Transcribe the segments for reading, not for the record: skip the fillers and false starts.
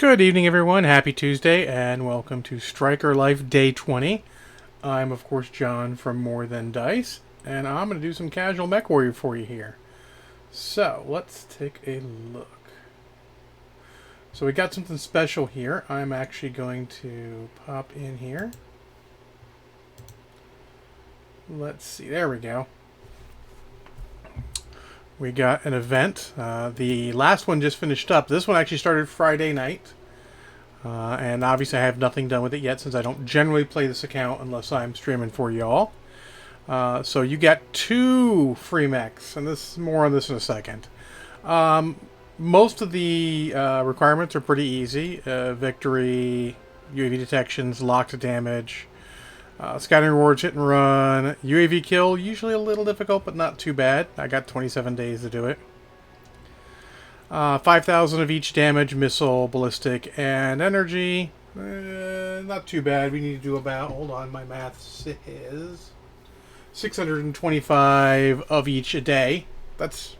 Good evening, everyone. Happy Tuesday, and welcome to Stryker Life Day 20. I'm, of course, John from More Than Dice, and I'm going to do some casual Mechwarrior for you here. So, let's take a look. So, we got something special here. I'm actually going to pop in here. Let's see. There we go. We got an event. The last one just finished up. This one actually started Friday night. And obviously I have nothing done with it yet since I don't generally play this account unless I'm streaming for y'all. So you get 2 free mechs, and more on this in a second. Most of the requirements are pretty easy. Victory, UAV detections, locked damage, scouting rewards, hit and run, UAV kill, usually a little difficult but not too bad. I got 27 days to do it. 5,000 of each damage, missile, ballistic, and energy. Not too bad. We need to do about, hold on, my math says 625 of each a day. That's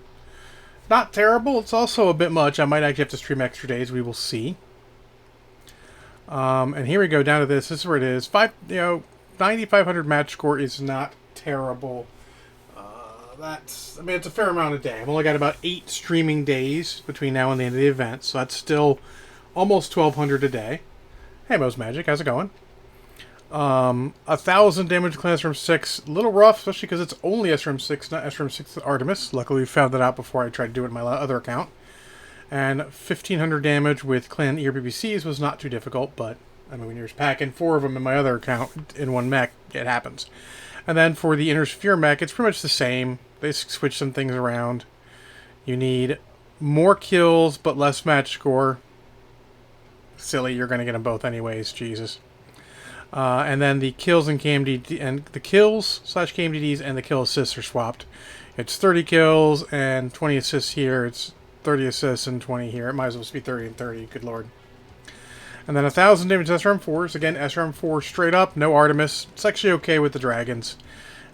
not terrible. It's also a bit much. I might actually have to stream extra days. We will see. And here we go down to this. This is where it is. 9,500 match score is not terrible. It's a fair amount a day. I've only got about 8 streaming days between now and the end of the event, so that's still almost 1,200 a day. Hey, Mo's Magic, how's it going? 1,000 damage to SRM 6. A little rough, especially because it's only SRM 6, not SRM 6 with Artemis. Luckily, we found that out before I tried to do it in my other account. And 1,500 damage with Clan Ear BBCs was not too difficult, but when you're packing 4 of them in my other account in one mech, it happens. And then for the Intersphere mech, it's pretty much the same. They switch some things around. You need more kills, but less match score. Silly, you're going to get them both anyways, Jesus. And then the kills and KMD and the kills/KMDDs and the kill assists are swapped. It's 30 kills and 20 assists here. It's 30 assists and 20 here. It might as well be 30 and 30. Good lord. And then 1,000 damage SRM4s. Again, SRM4 straight up, no Artemis. It's actually okay with the dragons.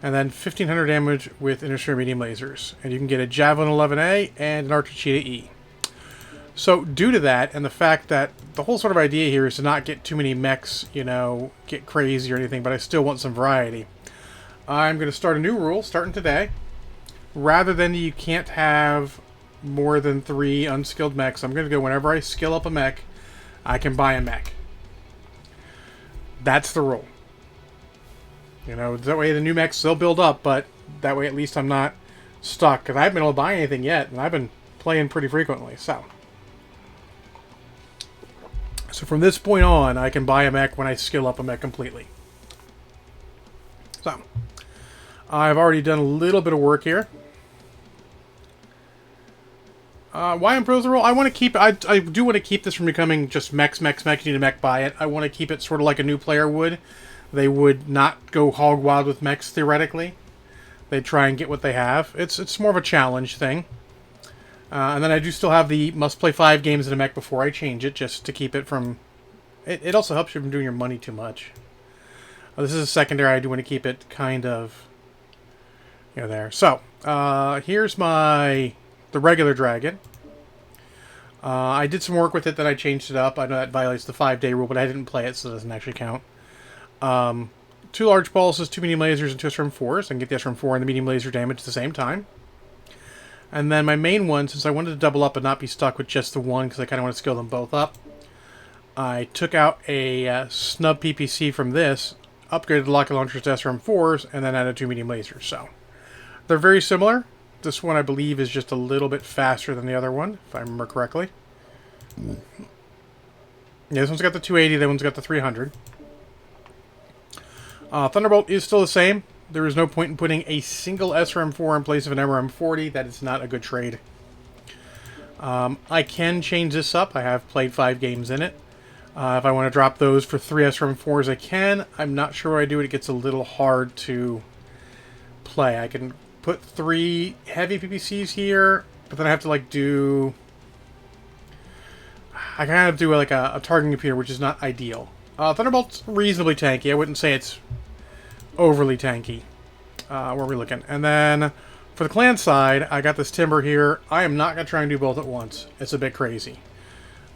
And then 1,500 damage with Intersphere medium lasers. And you can get a Javelin 11A and an Archer Cheetah E. So, due to that, and the fact that the whole sort of idea here is to not get too many mechs, get crazy or anything, but I still want some variety. I'm going to start a new rule, starting today. Rather than you can't have more than 3 unskilled mechs, I'm going to go whenever I skill up a mech, I can buy a mech. That's the rule. That way the new mechs, they'll build up, but that way at least I'm not stuck. Because I haven't been able to buy anything yet, and I've been playing pretty frequently, so from this point on, I can buy a mech when I skill up a mech completely. So, I've already done a little bit of work here. Why improve the role? I want to keep. I do want to keep this from becoming just mechs. You need a mech, buy it. I want to keep it sort of like a new player would. They would not go hog wild with mechs theoretically. They try and get what they have. It's more of a challenge thing. And then I do still have the must play 5 games in a mech before I change it, just to keep it from. It also helps you from doing your money too much. This is a secondary. I do want to keep it kind of, there. So here's the regular dragon. I did some work with it, then I changed it up. I know that violates the 5-day rule, but I didn't play it, so it doesn't actually count. 2 large pulses, 2 medium lasers, and 2 SRM4s. I can get the SRM4 and the medium laser damage at the same time. And then my main one, since I wanted to double up and not be stuck with just the one, because I kind of want to skill them both up, I took out a snub PPC from this, upgraded the rocket launchers to SRM4s, and then added 2 medium lasers. So they're very similar. This one, I believe, is just a little bit faster than the other one, if I remember correctly. Yeah, this one's got the 280, that one's got the 300. Thunderbolt is still the same. There is no point in putting a single SRM4 in place of an MRM40. That is not a good trade. I can change this up. I have played 5 games in it. If I want to drop those for 3 SRM4s, I can. I'm not sure where I do it. It gets a little hard to play. I can put 3 heavy PPCs here, but then I have to do... I kind of do a targeting computer, which is not ideal. Thunderbolt's reasonably tanky. I wouldn't say it's overly tanky. Where are we looking? And then for the clan side, I got this timber here. I am not going to try and do both at once. It's a bit crazy.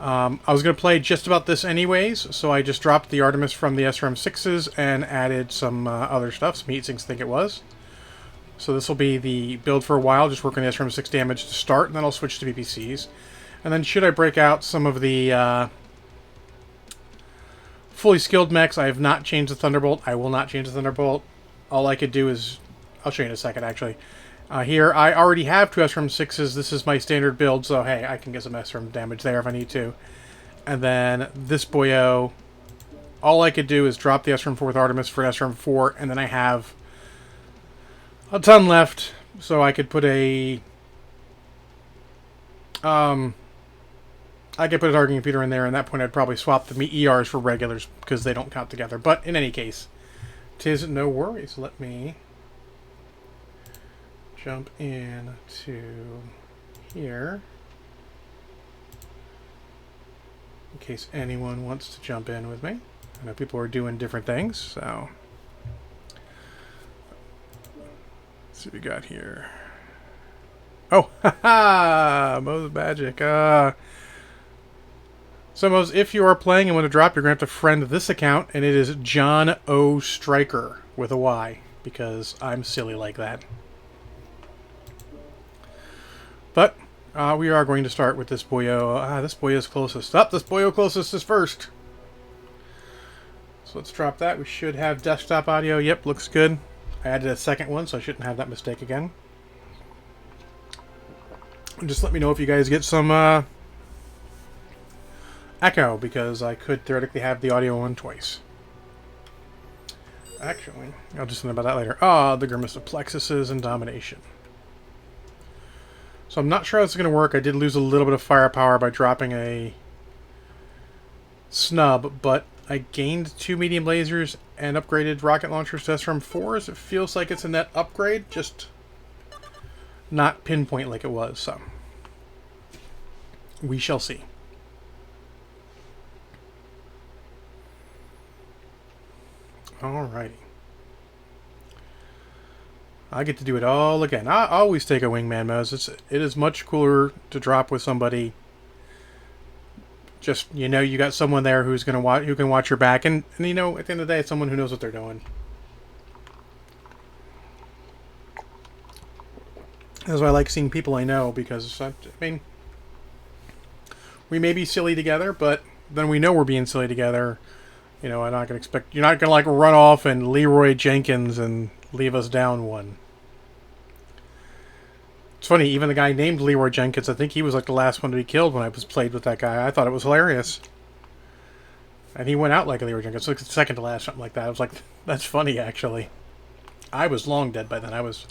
I was going to play just about this anyways, so I just dropped the Artemis from the SRM-6s and added some other stuff, some heat sinks I think it was. So this will be the build for a while, just working the SRM-6 damage to start, and then I'll switch to BPCs. And then should I break out some of the fully skilled mechs, I have not changed the Thunderbolt. I will not change the Thunderbolt. All I could do is... I'll show you in a second, actually. Here, I already have 2 SRM-6s. This is my standard build, so hey, I can get some SRM damage there if I need to. And then this boyo, all I could do is drop the SRM-4 with Artemis for SRM-4, and then I have a ton left, so I could put a... I could put a targeting computer in there, and at that point I'd probably swap the ERs for regulars, because they don't count together. But in any case, 'tis no worries. Let me... jump in to here in case anyone wants to jump in with me. I know people are doing different things, so let's see what we got here. Oh, haha! Mo's magic. So Mo's, if you are playing and want to drop, you're going to have to friend this account, and it is John O. Stryker with a Y, because I'm silly like that. But we are going to start with this boyo. This boyo is closest. This boyo closest is first. So let's drop that. We should have desktop audio. Yep, looks good. I added a second one, so I shouldn't have that mistake again. And just let me know if you guys get some echo, because I could theoretically have the audio on twice. Actually, I'll just think about that later. The Grimace of Plexuses and Domination. So I'm not sure how this is going to work. I did lose a little bit of firepower by dropping a snub, but I gained 2 medium lasers and upgraded rocket launchers to SRM-4s. It feels like it's a net upgrade, just not pinpoint like it was. So we shall see. Alrighty. I get to do it all again. I always take a wingman mode. It is much cooler to drop with somebody. Just, you know, you got someone there who's gonna watch, who can watch your back, and you know, at the end of the day, it's someone who knows what they're doing. That's why I like seeing people I know, because I mean, we may be silly together, but then we know we're being silly together. You know, I'm not gonna expect, you're not gonna like run off and Leroy Jenkins and leave us down one. It's funny, even the guy named Leroy Jenkins, I think he was like the last one to be killed when I was played with that guy. I thought it was hilarious. And he went out like a Leroy Jenkins, like second to last, something like that. I was like, that's funny, actually. I was long dead by then. I was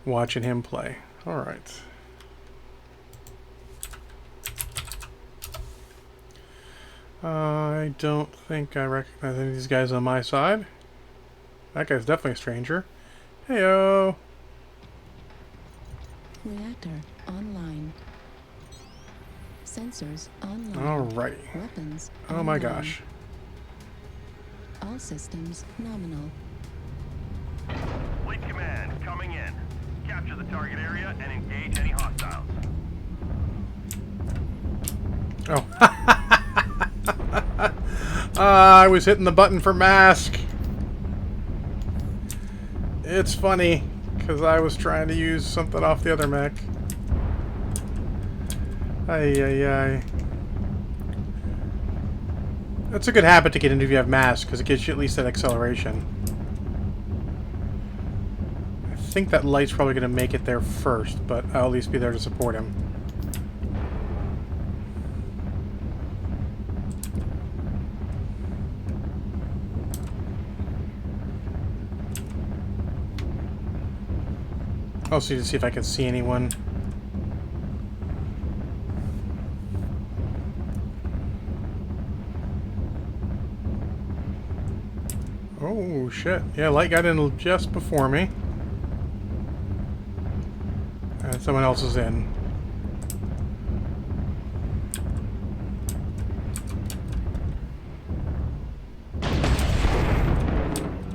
watching him play. Alright. I don't think I recognize any of these guys on my side. That guy's definitely a stranger. Heyo! Reactor online. Sensors online. Alrighty. Weapons Oh my online. gosh. All systems nominal. Fleet command coming in. Capture the target area and engage any hostiles. Oh. I was hitting the button for mask. It's funny, because I was trying to use something off the other mech. Ay. That's a good habit to get into if you have mask, because it gives you at least that acceleration. I think that light's probably going to make it there first, but I'll at least be there to support him. I'll see to see if I can see anyone. Oh shit. Yeah, light got in just before me. And someone else is in.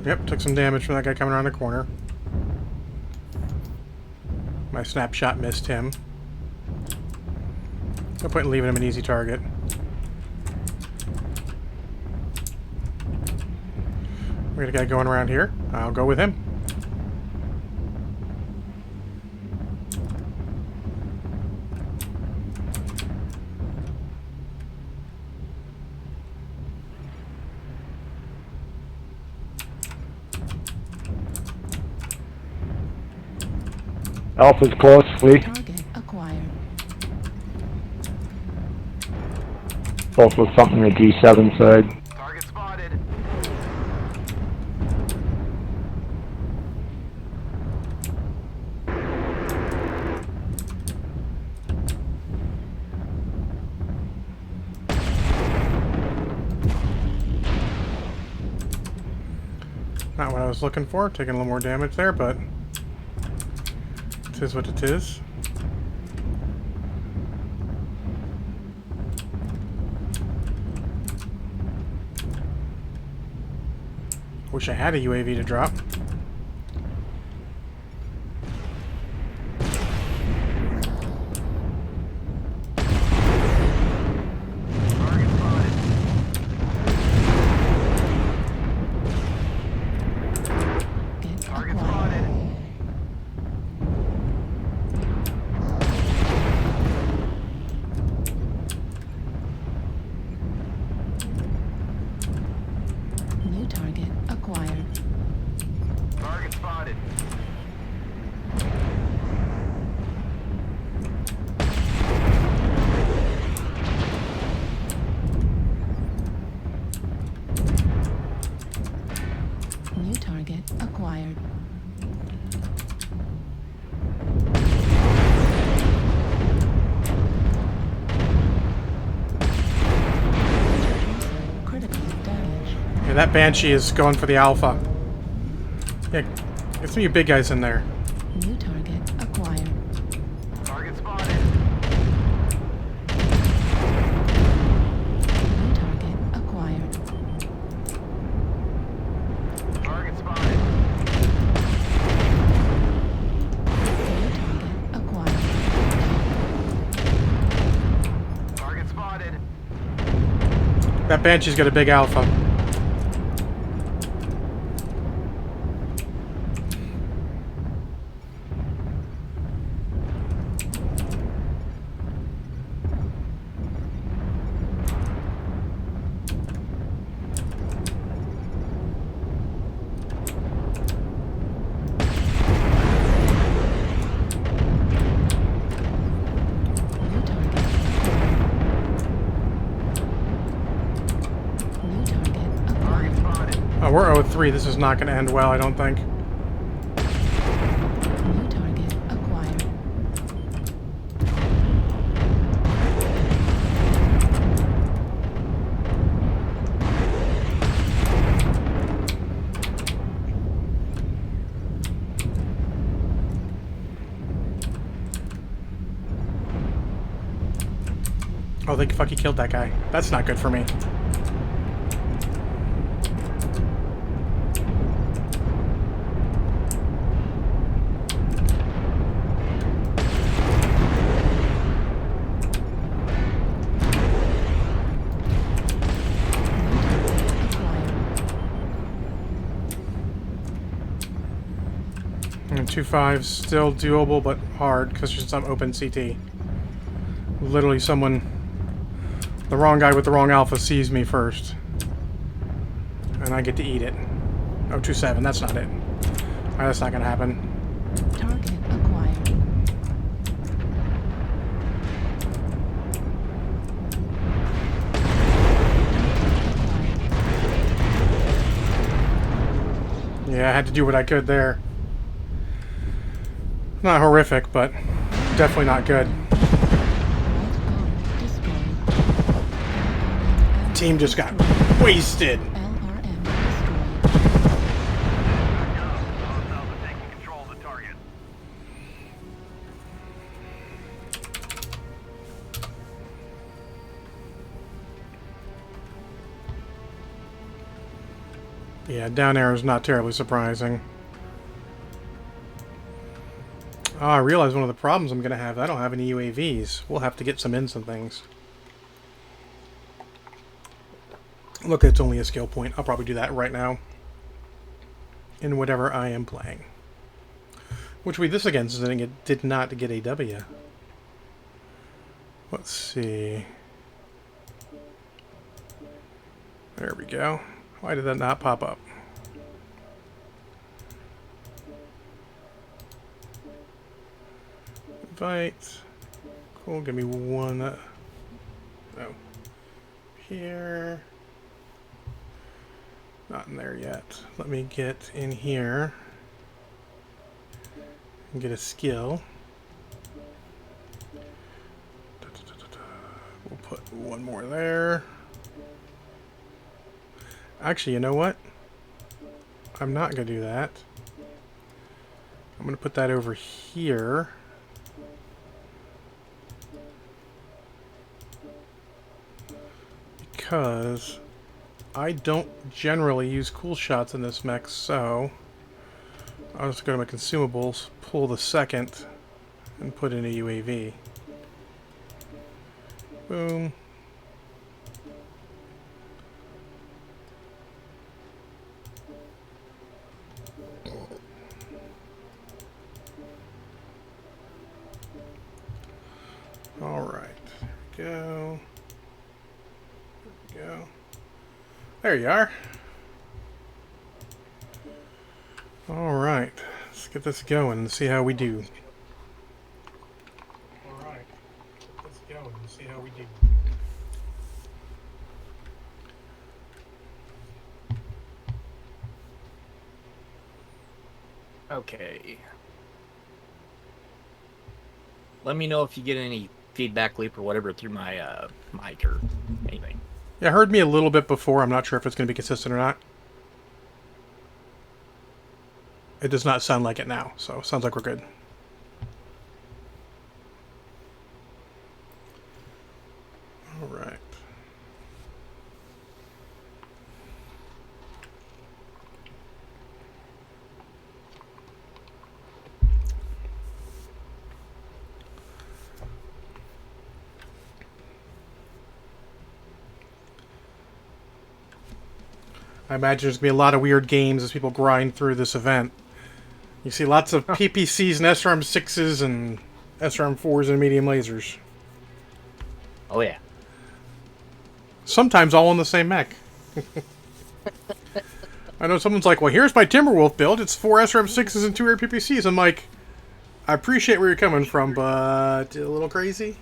Yep, took some damage from that guy coming around the corner. My snapshot missed him. No point in leaving him an easy target. We got a guy going around here. I'll go with him. Alpha's close, Lee. Target acquired. Also something at G7 side. Target spotted. Not what I was looking for. Taking a little more damage there, but it is what it is. Wish I had a UAV to drop. Target spotted. Get Target acquired. spotted. New target acquired. Target spotted. New target acquired. Critical damage. Yeah, that Banshee is going for the Alpha. Yeah, get some of you big guys in there. New target acquired. Target spotted. New target acquired. Target spotted. New target acquired. Target spotted. That Banshee's got a big Alpha. New target acquired. New target Target acquired. spotted. Oh, we're 0-3. This is not going to end well, I don't think. New target acquired. Oh, they fucking killed that guy. That's not good for me. And 2-5 still doable, but hard because there's some open CT. Literally, someone, the wrong guy with the wrong Alpha, sees me first, and I get to eat it. Oh, 2-7. That's not it. That's not gonna happen. Target acquired. Yeah, I had to do what I could there. Not horrific, but definitely not good. Team just got wasted. LRM destroyed. Hostiles are taking control of the target. Yeah, down arrow is not terribly surprising. Oh, I realize one of the problems I'm going to have, I don't have any UAVs. We'll have to get some in some things. Look, it's only a skill point. I'll probably do that right now. in whatever I am playing. Which this again, it did not get a W. Let's see. There we go. Why did that not pop up? Invite. Cool, give me one. Oh. Here. Not in there yet. Let me get in here and get a skill. We'll put one more there. Actually, you know what? I'm not going to do that. I'm going to put that over here. Because I don't generally use cool shots in this mech, so I'll just go to my consumables, pull the second, and put in a UAV. Boom. Alright, there we go. There we go. There you are. Alright, let's get this going and see how we do. Alright, let's get this going and see how we do. Okay. Let me know if you get any feedback loop or whatever through my mic or anything. Yeah, heard me a little bit before. I'm not sure if it's going to be consistent or not. It does not sound like it now, so sounds like we're good. All right. I imagine there's going to be a lot of weird games as people grind through this event. You see lots of PPCs and SRM-6s and SRM-4s and medium lasers. Oh, yeah. Sometimes all on the same mech. I know someone's like, well, here's my Timberwolf build. It's 4 SRM-6s and 2 air PPCs. I'm like, I appreciate where you're coming from, but a little crazy.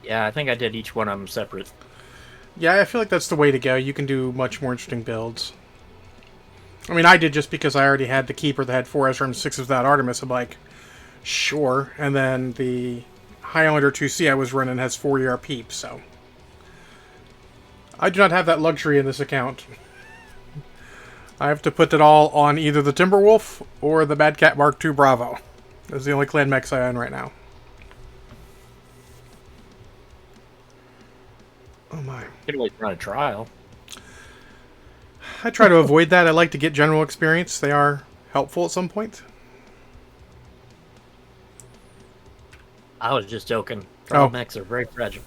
Yeah, I think I did each one of them separate. Yeah, I feel like that's the way to go. You can do much more interesting builds. I mean, I did just because I already had the Keeper that had 4 SRM-6s without Artemis. I'm like, sure. And then the Highlander 2C I was running has 4 ER peeps, so I do not have that luxury in this account. I have to put it all on either the Timberwolf or the Bad Cat Mark II Bravo. Those are the only clan mechs I own right now. Oh my. Could always run a trial. I try to avoid that. I like to get general experience. They are helpful at some point. I was just joking. Trial mechs are very fragile.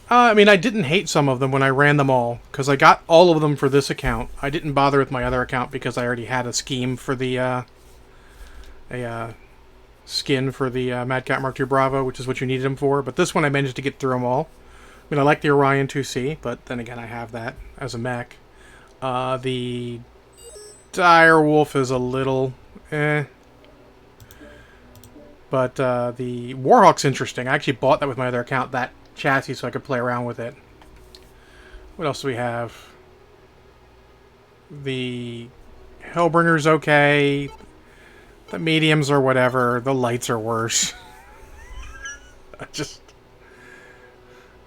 I mean, I didn't hate some of them when I ran them all, because I got all of them for this account. I didn't bother with my other account because I already had a scheme for the, skin for the Mad Cat Mark II Bravo, which is what you needed them for. But this one I managed to get through them all. I mean, I like the Orion 2C, but then again, I have that as a mech. The Dire Wolf is a little eh. But the Warhawk's interesting. I actually bought that with my other account, that chassis, so I could play around with it. What else do we have? The Hellbringer's okay. The mediums are whatever. The lights are worse.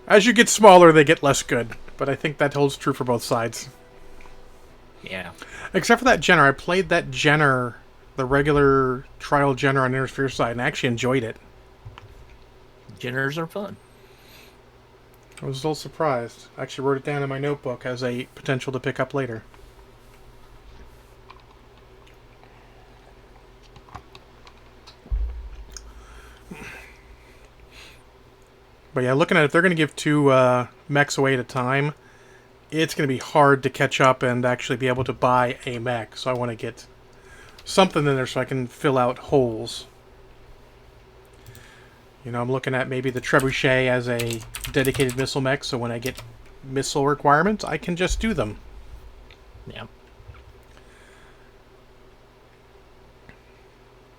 As you get smaller, they get less good. But I think that holds true for both sides. Yeah. Except for that Jenner. I played that Jenner, the regular trial Jenner on Intersphere side, and I actually enjoyed it. Jenners are fun. I was a little surprised. I actually wrote it down in my notebook as a potential to pick up later. But yeah, looking at it, if they're going to give 2 mechs away at a time, it's going to be hard to catch up and actually be able to buy a mech. So I want to get something in there so I can fill out holes. You know, I'm looking at maybe the Trebuchet as a dedicated missile mech, so when I get missile requirements, I can just do them. Yeah.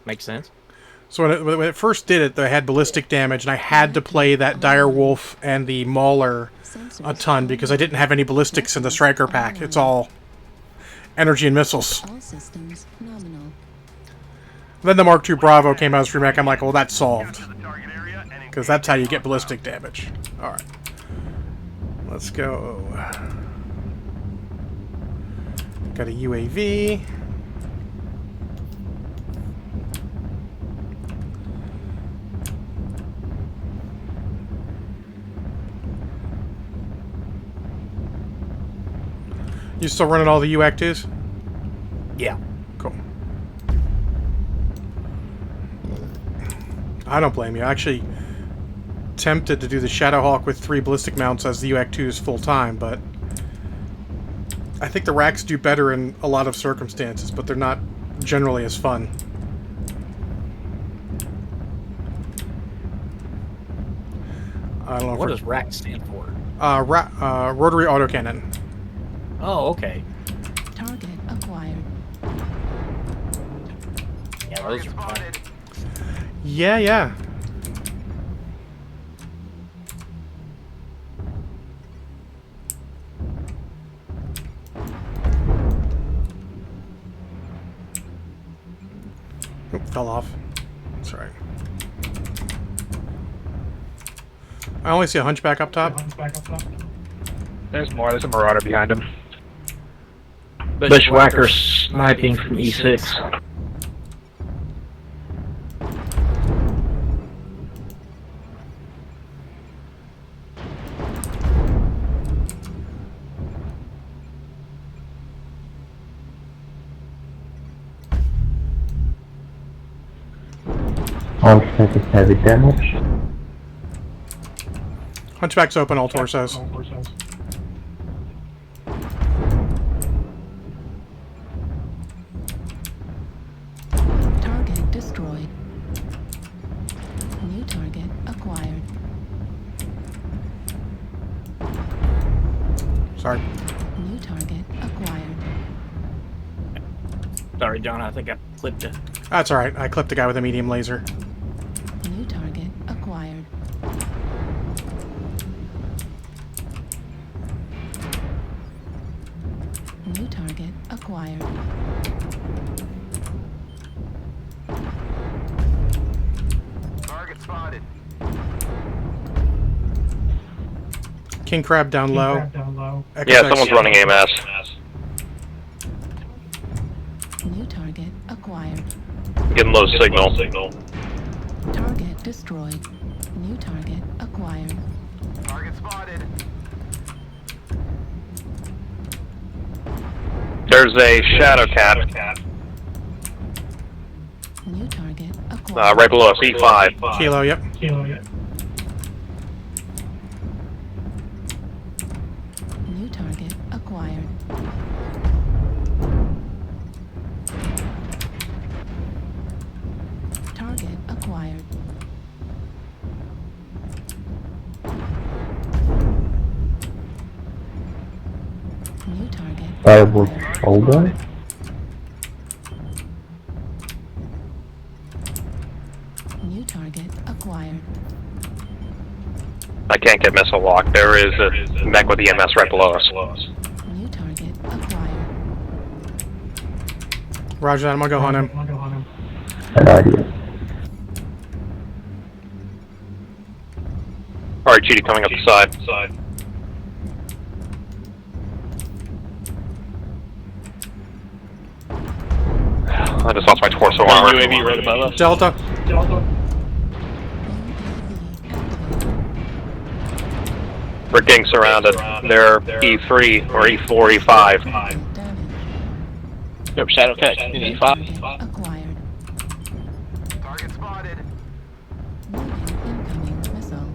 Makes sense. So when it first did it, I had ballistic damage, and I had to play that Dire Wolf and the Mauler a ton because I didn't have any ballistics in the Stryker pack. It's all energy and missiles. All systems nominal. Then the Mark II Bravo came out as remake. I'm like, well, that's solved. Capture the target area and Because that's how you get ballistic damage. Alright. Let's go. Got a UAV. You still running all the UAC2s? Yeah. Cool. I don't blame you. I actually tempted to do the Shadowhawk with 3 ballistic mounts as the UAC2s full time, but I think the racks do better in a lot of circumstances, but they're not generally as fun. I don't know. What does RAC stand for? Rotary autocannon. Oh, okay. Target acquired. Yeah, those target are fun. spotted. Yeah, yeah. Oop, fell off. That's right. I only see a hunchback up top. There's more. There's a Marauder behind him. Bushwhacker sniping from E6. All status heavy damage. Hunchback's open, all torsos. Target destroyed. New target acquired. Sorry. New target acquired. Sorry, John. I think I clipped it. That's alright. I clipped the guy with a medium laser. New target acquired. New target acquired. Target spotted. King Crab down low. Yeah, someone's running AMS. New target acquired. Getting low signal. Target destroyed. New target acquired. Target spotted. There's a Shadow Cat New target acquired. right below us, E5. Kilo, yep. New target acquired. Target acquired. New target Firewood acquired. shoulder. New target acquired. I can't get missile lock. There is a mech with EMS right below us. New target acquired. Roger that. I'm gonna go hunt him. Bad idea. Alright, GD coming up the side. I just lost my torso armor. UAV right above us. Delta. UAV activated. We're getting surrounded. They're E3 or E4, E5. Critical damage. Yep, Shadow Cat in New E5. target acquired. Target spotted. Warning incoming missile.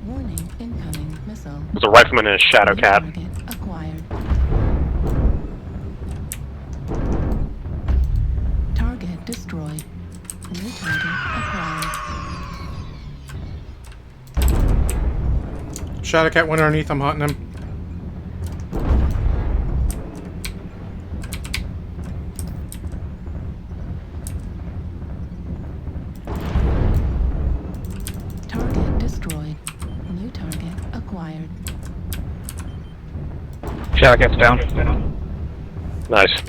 Warning incoming missile. There's a rifleman and a shadow New cat. target acquired. Target destroyed. New target acquired. Shadowcat went underneath. I'm hunting him. Target destroyed. New target acquired. Shadow gets down. Nice.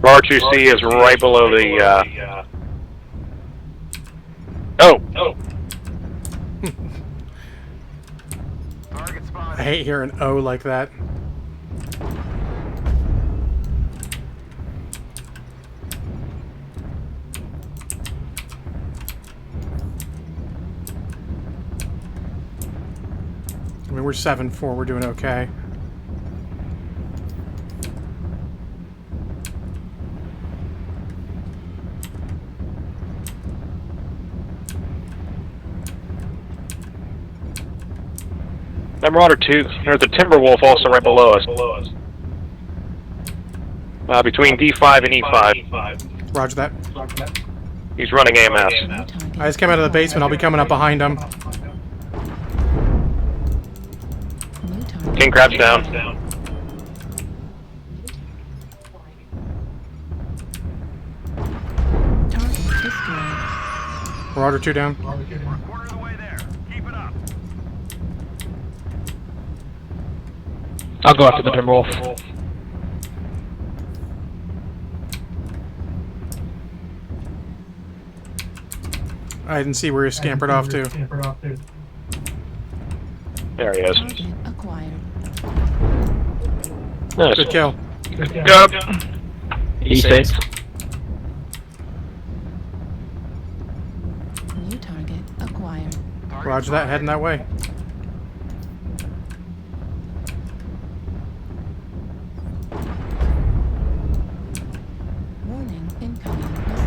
R2C is right below the, Oh! Target I spotted. hate hearing O like that. I mean, we're 7-4. We're doing okay. Marauder 2, there's a Timberwolf also right below us. Between D5 and E5. Roger that. He's running AMS. New target I just came out of the basement. I'll be coming up behind him. New target King Crab's down. Target destroyed. Marauder 2 down. We're a quarter of the way there. Keep it up. I'll go after the Timberwolf. I didn't see where he scampered off to. There he is. Target acquired. Nice. Good kill. Yup. E6. New target acquired. Roger that. Heading that way. Warning, incoming missile.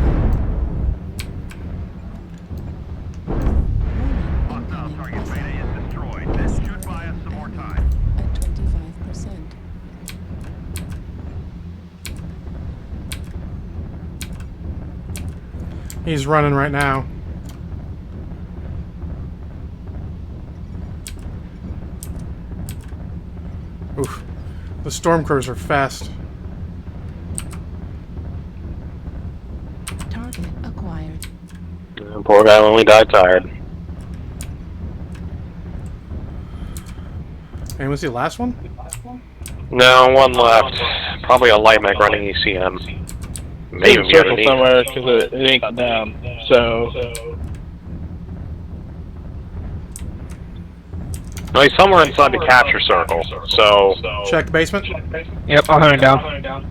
Warning, Hostile incoming target missile. beta is destroyed. This should buy us some more time. At 25%. He's running right now. Oof. The Stormcrows are fast. Target acquired. Poor guy only died tired. Anyone see the last one? No, one left. Probably a light mech running ECM. Maybe Maybe be circle underneath. somewhere because it ain't got down. So No, he's somewhere inside the capture circle. So Check basement. Yep, I'll hunt him down.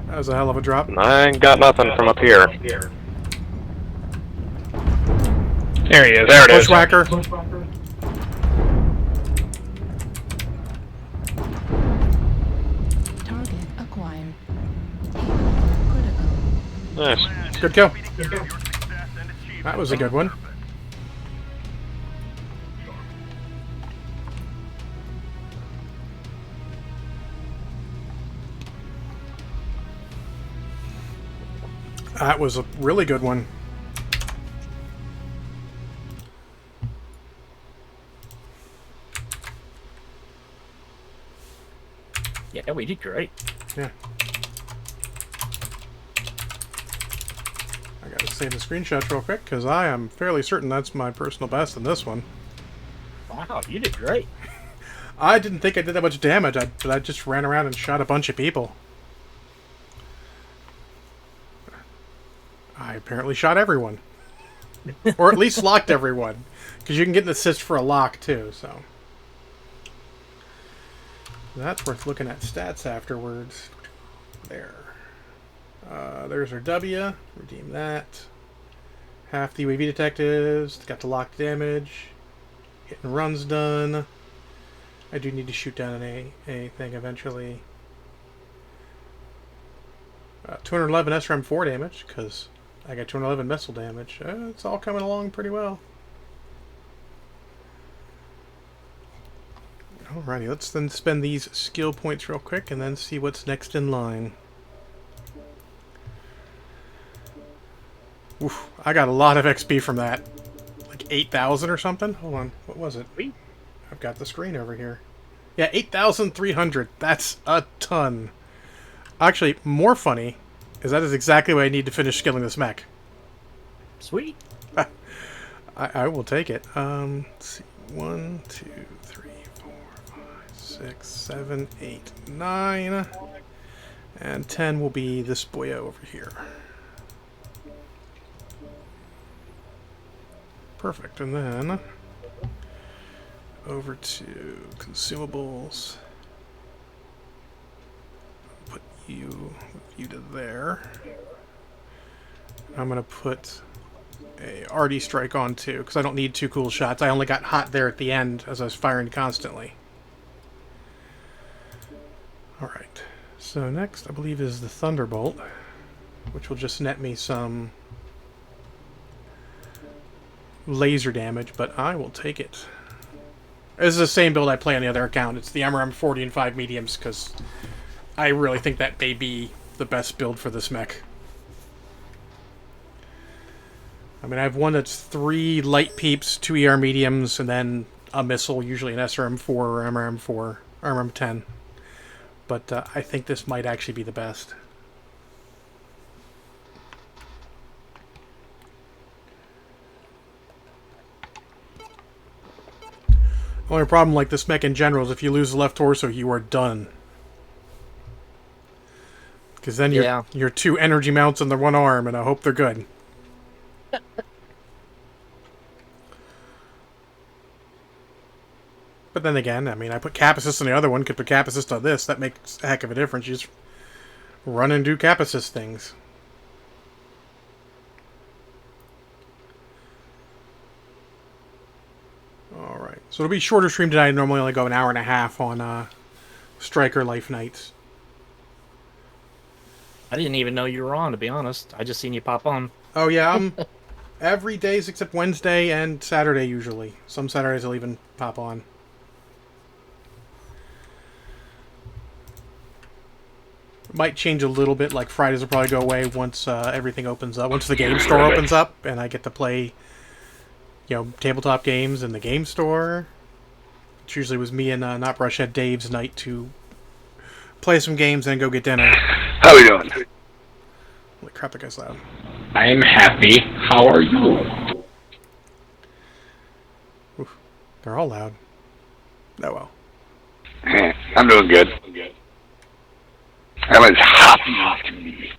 That was a hell of a drop. I ain't got nothing from up here. There he is. There it is. Bushwhacker. Target acquired. Critical. Nice. Good kill. Your success and achievement. That was a good one. That was a really good one. Yeah, we did great. Yeah. I gotta save the screenshots real quick because I am fairly certain that's my personal best in this one. Wow, you did great. I didn't think I did that much damage, but I just ran around and shot a bunch of people. I apparently shot everyone. Or at least locked everyone. Because you can get an assist for a lock too, so. That's worth looking at stats afterwards. There. There's our W. Redeem that. Half the UAV detectives. Got the locked damage. Hit and run's done. I do need to shoot down a thing eventually. 211 SRM4 damage, because I got 211 missile damage. It's all coming along pretty well. Alrighty, let's then spend these skill points real quick and then see what's next in line. Oof, I got a lot of XP from that. Like 8,000 or something? Hold on, what was it? I've got the screen over here. Yeah, 8,300. That's a ton. Actually, more funny is that is exactly what I need to finish skilling this mech. Sweet. I will take it. Let's see. 1, 2, 3, 4, 5, 6, 7, 8, 9. And 10 will be this boyo over here. Perfect. And then over to consumables. Put you to there. I'm going to put a RD strike on too, because I don't need 2 cool shots. I only got hot there at the end as I was firing constantly. Alright, so next I believe is the Thunderbolt, which will just net me some laser damage, but I will take it. This is the same build I play on the other account. It's the MRM 40 and 5 mediums, because I really think that may be the best build for this mech. I mean, I have one that's 3 light peeps, 2 ER mediums, and then a missile, usually an SRM-4 or MRM-4, or MRM-10. But I think this might actually be the best. Only problem like this mech in general is if you lose the left torso, you are done. Because then you're 2 energy mounts on the 1 arm, and I hope they're good. But then again, I mean, I put cap assist on the other one, could put cap assist on this. That makes a heck of a difference. You just run and do cap assist things. Alright, so it'll be a shorter stream tonight. I normally only go an hour and a half on Stryker Life nights. I didn't even know you were on, to be honest. I just seen you pop on. Oh yeah, every days except Wednesday and Saturday usually. Some Saturdays I'll even pop on. Might change a little bit, like Fridays will probably go away once everything opens up. Once the game store opens up and I get to play, you know, tabletop games in the game store. Which usually was me and Not Brush at Dave's night to play some games and go get dinner. How we doing? Holy crap, that guy's loud. I'm happy. How are you? Oof, they're all loud. Oh well. I'm doing good. I'm as happy as can be.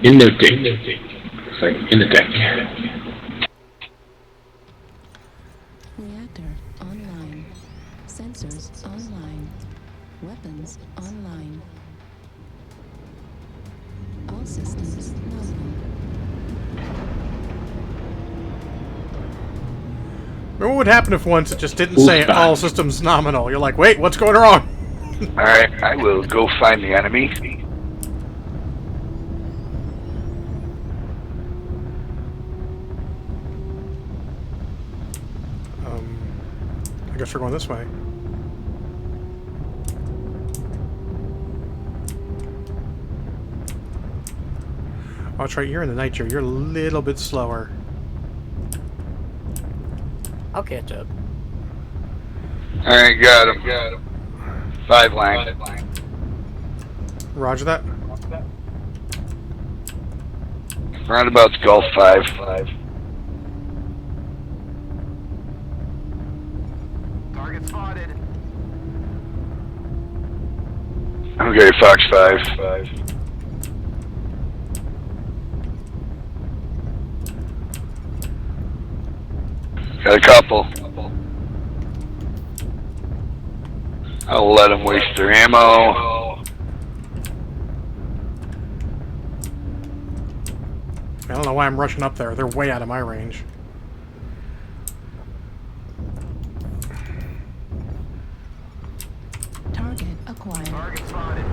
In the deck. It's like in the deck. Reactor online. Sensors online. Weapons online. All systems nominal. Remember what would happen if once it just didn't say all systems nominal? You're like, wait, what's going wrong? Alright, I will go find the enemy. I guess we're going this way. Oh, that's right, you're in the night shift. You're a little bit slower. I'll catch up. Alright, got him. 5 line. Roger that. Roundabout's Golf 5. Target spotted. Okay, Fox 5. Got a couple. I'll let them waste their ammo. I don't know why I'm rushing up there. They're way out of my range. Target acquired. Target spotted.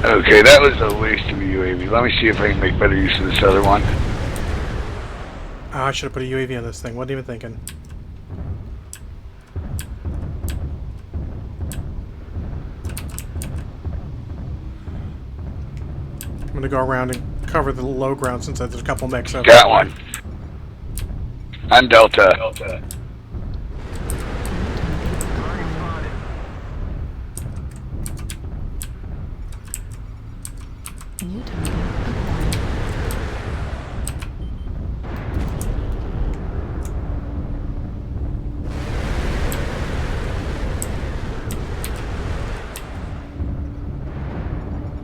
Okay, that was a waste of a UAV. Let me see if I can make better use of this other one. Oh, I should have put a UAV on this thing. Wasn't even thinking. I'm gonna go around and cover the low ground since there's a couple mechs over Got there. one. On Delta. New target acquired.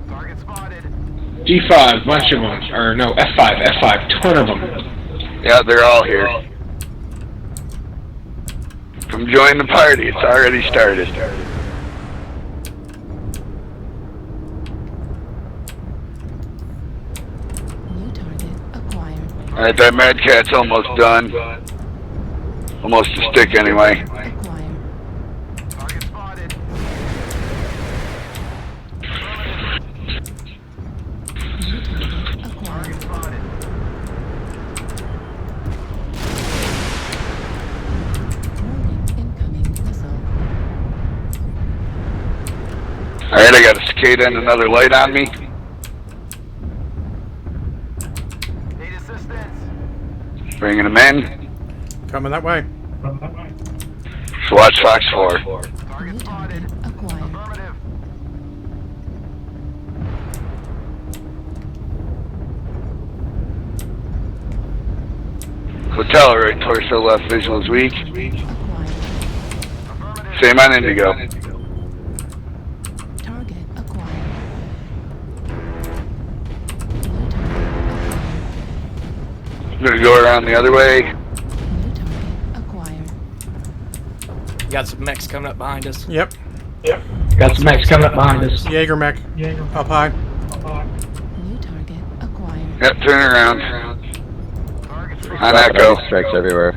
Target spotted. G5, bunch of them. Or no, F5, ton of them. Yeah, they're all here. Come join the party. It's already started. New target acquired. Alright, that Mad Cat's almost done. Almost a stick anyway. Acquired. Target spotted. New target acquired. Target spotted. Warning, incoming missile. Alright, I got a cicada and another light on me. Need assistance. Bringing them in. Coming that way. So watch Fox 4. Target New spotted. target acquired. Affirmative. Hotel, right torso, left visual is weak. Acquired. Affirmative. Same on Indigo. Target acquired. New target I'm gonna go around the other way. acquired. New target acquired. Got some mechs coming up behind us. Yep. Got some mechs coming up behind us. Jaeger mech. Up high. New target acquired. Yep, turn around. Target spotted. On Echo. Strikes everywhere.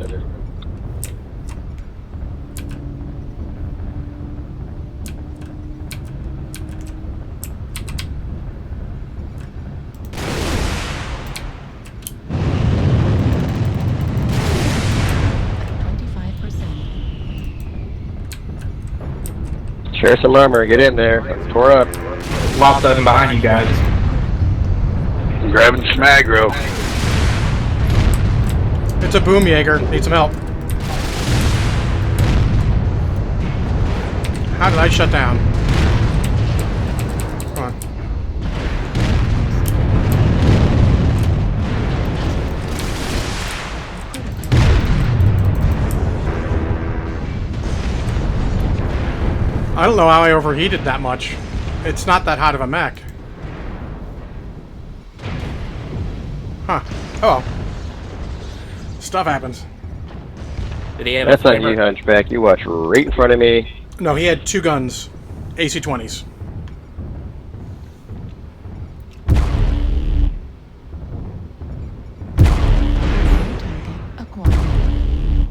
Share some armor, get in there. Tore up. Lots of them behind you guys. I'm grabbing some aggro. It's a boom Jaeger. Need some help. How did I shut down? Come on. I don't know how I overheated that much. It's not that hot of a mech. Huh. Oh well. Stuff happens. Did he have That's a not you, Hunchback. You watch right in front of me. No, he had two guns. AC-20s. New target acquired.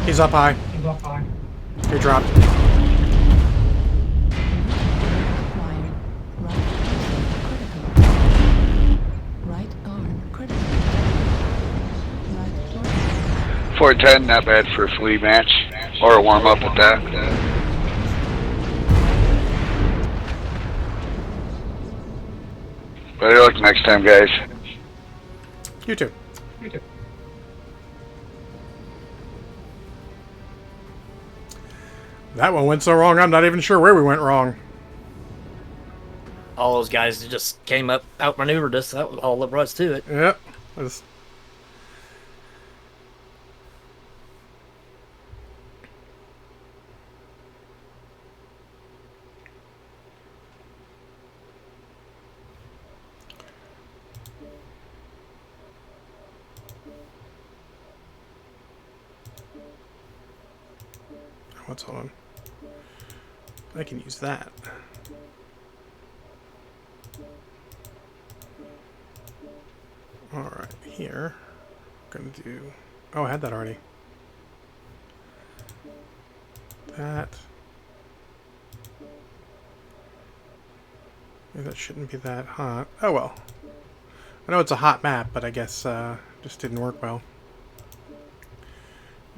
He's up high. He dropped. Acquired. Right arm critical. Right torso. 410, not bad for a flea match. Or a warm up at that. Better luck next time, guys. You too. That one went so wrong, I'm not even sure where we went wrong. all those guys that just came up, outmaneuvered us. That was all there was to it. Yep. That's- What's on? I can use that. Alright, here. I'm gonna do... Oh, I had that already. that. Maybe that shouldn't be that hot. Oh well. I know it's a hot map, but I guess just didn't work well.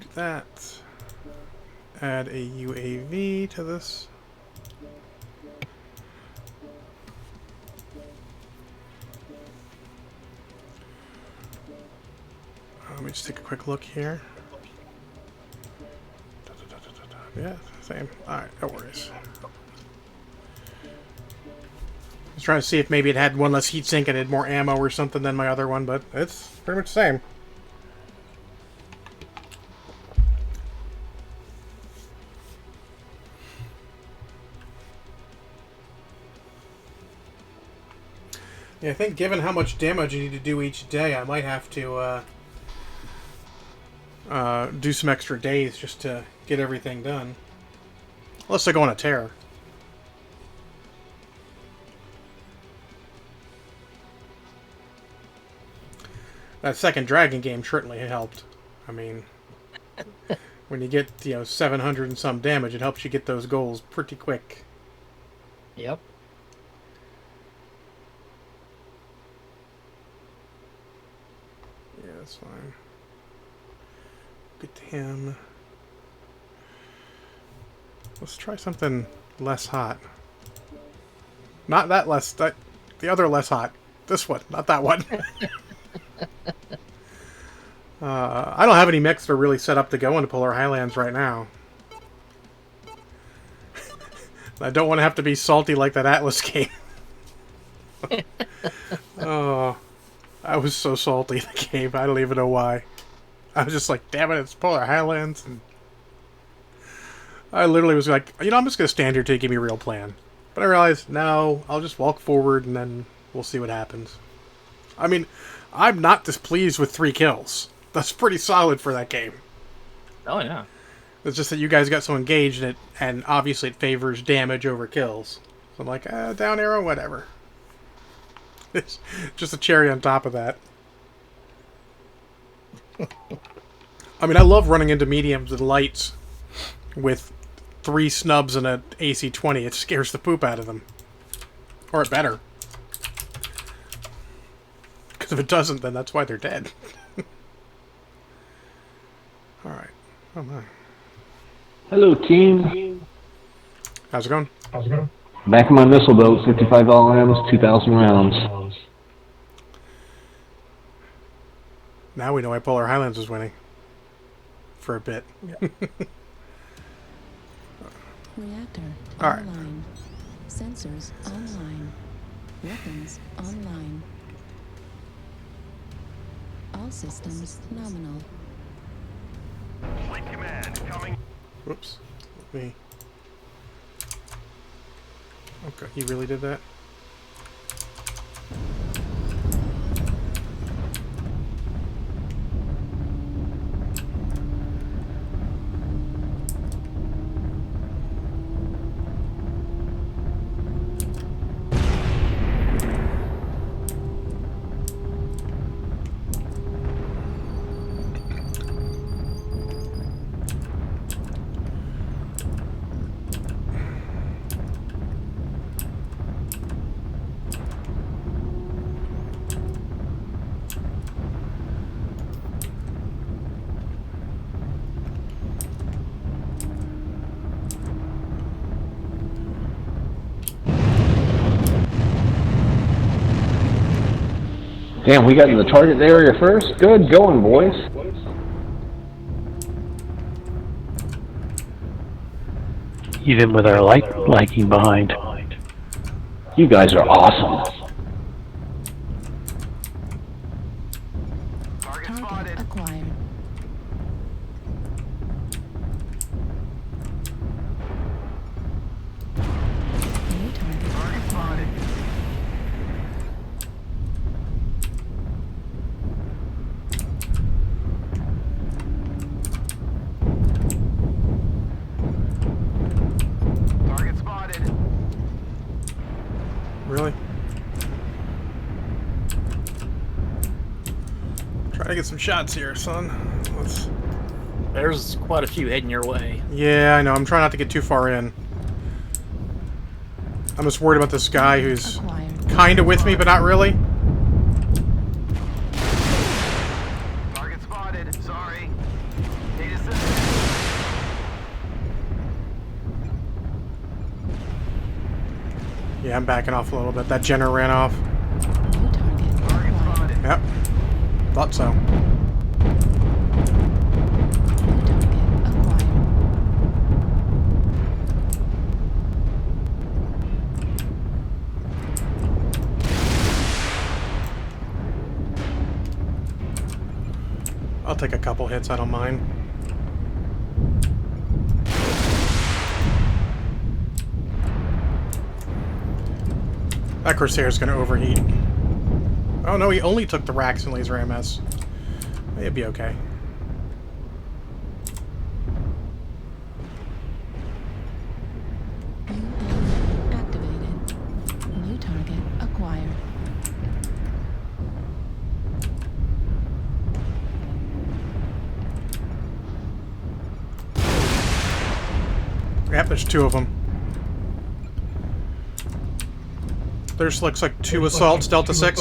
Do that. Add a UAV to this. Let me just take a quick look here. Yeah, same. Alright, no worries. I was trying to see if maybe it had one less heatsink and had more ammo or something than my other one, but it's pretty much the same. Yeah, I think given how much damage you need to do each day, I might have to do some extra days just to get everything done. Unless I go on a tear. That second Dragon game certainly helped. I mean, when you get, 700 and some damage, it helps you get those goals pretty quick. Yep. Yeah, that's fine. Get to him. Let's try something less hot. Not that less... the other less hot. This one, not that one. I don't have any mechs that are really set up to go into Polar Highlands right now. I don't want to have to be salty like that Atlas game. Oh, I was so salty in the game. I don't even know why. I was just like, damn it, it's Polar Highlands. And I literally was like, I'm just going to stand here till you give me a real plan. But I realized, no, I'll just walk forward and then we'll see what happens. I mean, I'm not displeased with 3 kills. That's pretty solid for that game. Oh, yeah. It's just that you guys got so engaged in it, and obviously it favors damage over kills. So I'm like, down arrow, whatever. It's just a cherry on top of that. I mean, I love running into mediums and lights with 3 snubs and an AC-20. It scares the poop out of them. Or it better. Because if it doesn't, then that's why they're dead. Alright. Oh my. Hello, team. How's it going? Back in my missile boat, 55 LMs, 2,000 rounds. Now we know why Polar Highlands was winning. For a bit. Reactor All right. online. Sensors online. Weapons online. All systems nominal. Fleet command coming. Whoops. Let me... Okay, he really did that? Damn, we got in the target area first? Good going, boys. Even with our light lagging behind. You guys are awesome. Target Target spotted. acquired. New target acquired. Target spotted. Really? Try to get some shots here, son. Let's There's quite a few heading your way. Yeah, I know. I'm trying not to get too far in. I'm just worried about this guy who's Acquired. kind of with me, but not really. Target spotted. Sorry. Need assistance. Yeah, I'm backing off a little bit. That Jenner ran off. New target Target acquired. spotted. Yep. Thought so. New target acquired. I'll take a couple hits. I don't mind. That Corsair's gonna overheat. Oh no, he only took the Rax and Laser MS. It'd be okay. UAV activated. New target acquired. Yep, there's two of them. There's looks like two assaults, Delta 6.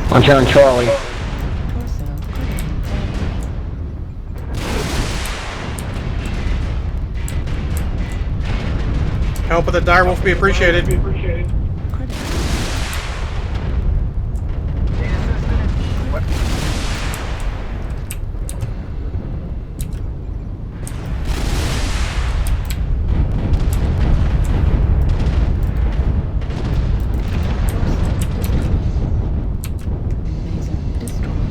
Punch on Charlie. Torso critical failure. Help with the direwolf be appreciated. Critical. Need assistance. Laser destroyed.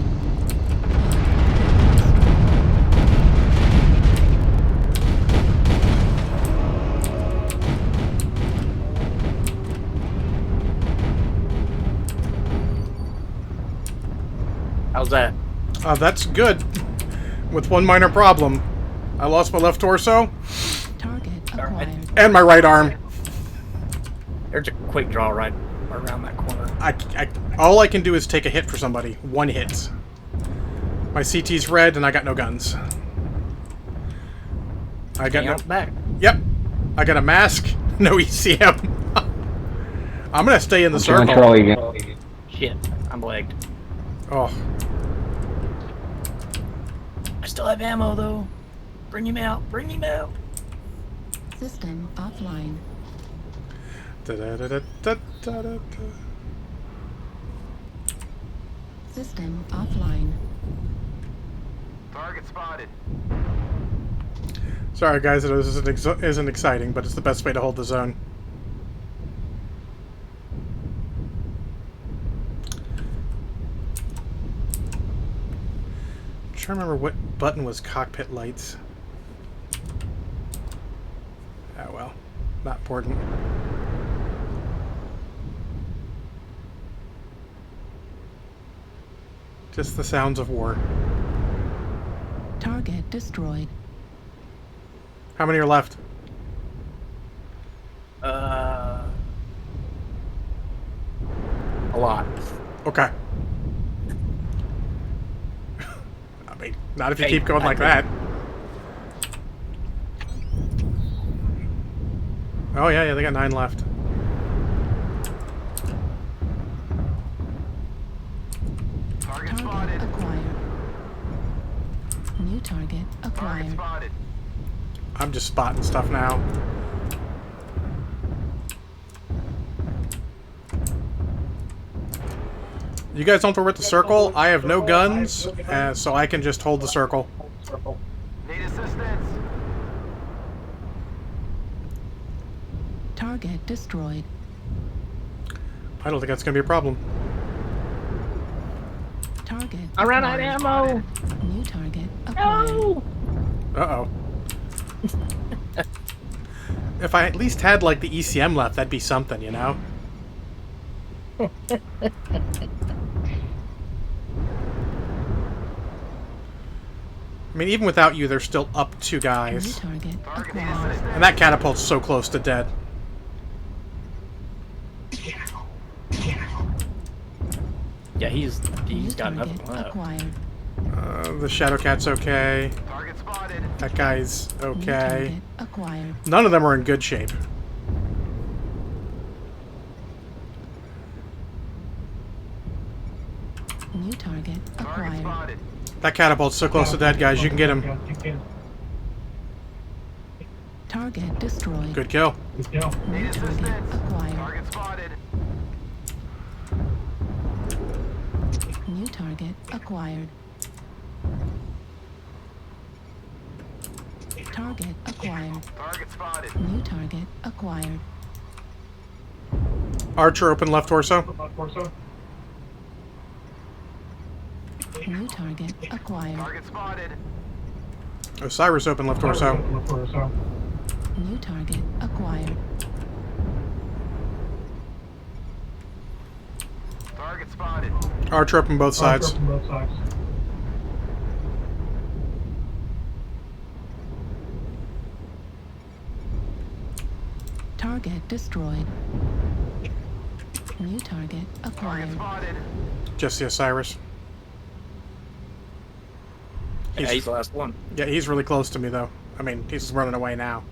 How's that? That's good. With one minor problem. I lost my left torso Target acquired. and my right arm. There's a quick draw right around that corner. All I can do is take a hit for somebody. One hit. My CT's red and I got no guns. I got Hang no... out back. Yep. I got a mask. No ECM. I'm gonna stay in the Punch on circle. Charlie again. Shit, I'm lagged. Oh. I still have ammo though. Bring him out. Bring him out. System offline. Da-da-da-da-da-da-da. System offline. Target spotted. Sorry guys, it isn't exciting, but it's the best way to hold the zone. I'm trying to remember what button was cockpit lights. Oh well, not important. Just the sounds of war. Target destroyed. How many are left? A lot. Okay. I mean, not if you Hey, keep going like that. Oh yeah, they got 9 left. Target Target spotted. acquired. New target Target acquired. spotted. I'm just spotting stuff now. You guys don't worry with the circle. I have no guns, so I can just hold the circle. Need assistance. Target destroyed. I don't think that's going to be a problem. Target. I ran out of acquired. ammo. New target acquired. No. Uh-oh. If I at least had, like, the ECM left, that'd be something, you know? I mean, even without you, they're still up 2 New guys. target acquired. And that catapult's so close to dead. Yeah, he's New got another target one up. acquired. The Shadow Cat's okay. Target spotted. That guy's New okay. target acquired. None of them are in good shape. New target Target acquired. spotted. That catapult's so close to dead, guys. You can get him. Target destroyed. Good kill. New target acquired. Target spotted. New target acquired. Target acquired. Target spotted. New target acquired. Archer open left torso. New target acquired. Target spotted. Osiris open left torso. New target acquired. Target spotted. Archer open both sides. Target destroyed. New target Target acquired. spotted. Just the Osiris. Yeah, he's the last one. Yeah, he's really close to me, though. I mean, he's running away now.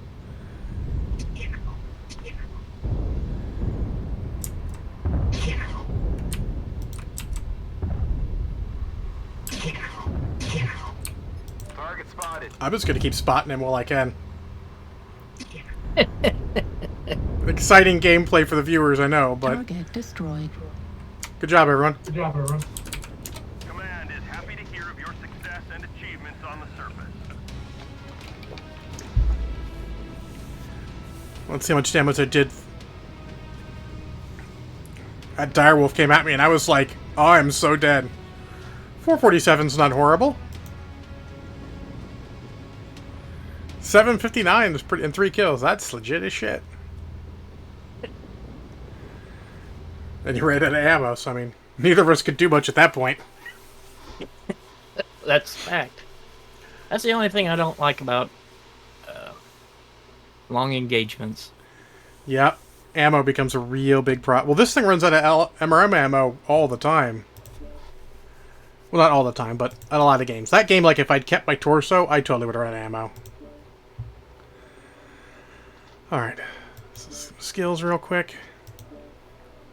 Target spotted. I'm just going to keep spotting him while I can. Exciting gameplay for the viewers, I know, but Target destroyed. good job, everyone. Command is happy to hear of your success and achievements on the surface. Let's see how much damage I did. That direwolf came at me, and I was like, oh, I'm so dead. 447's not horrible. 759 is pretty, and 3 kills. That's legit as shit. And you ran out of ammo, so I mean, neither of us could do much at that point. That's fact. That's the only thing I don't like about long engagements. Yep. Ammo becomes a real big problem. Well, this thing runs out of MRM ammo all the time. Well, not all the time, but in a lot of games. That game, like, if I'd kept my torso, I totally would have run out of ammo. Alright. Skills real quick.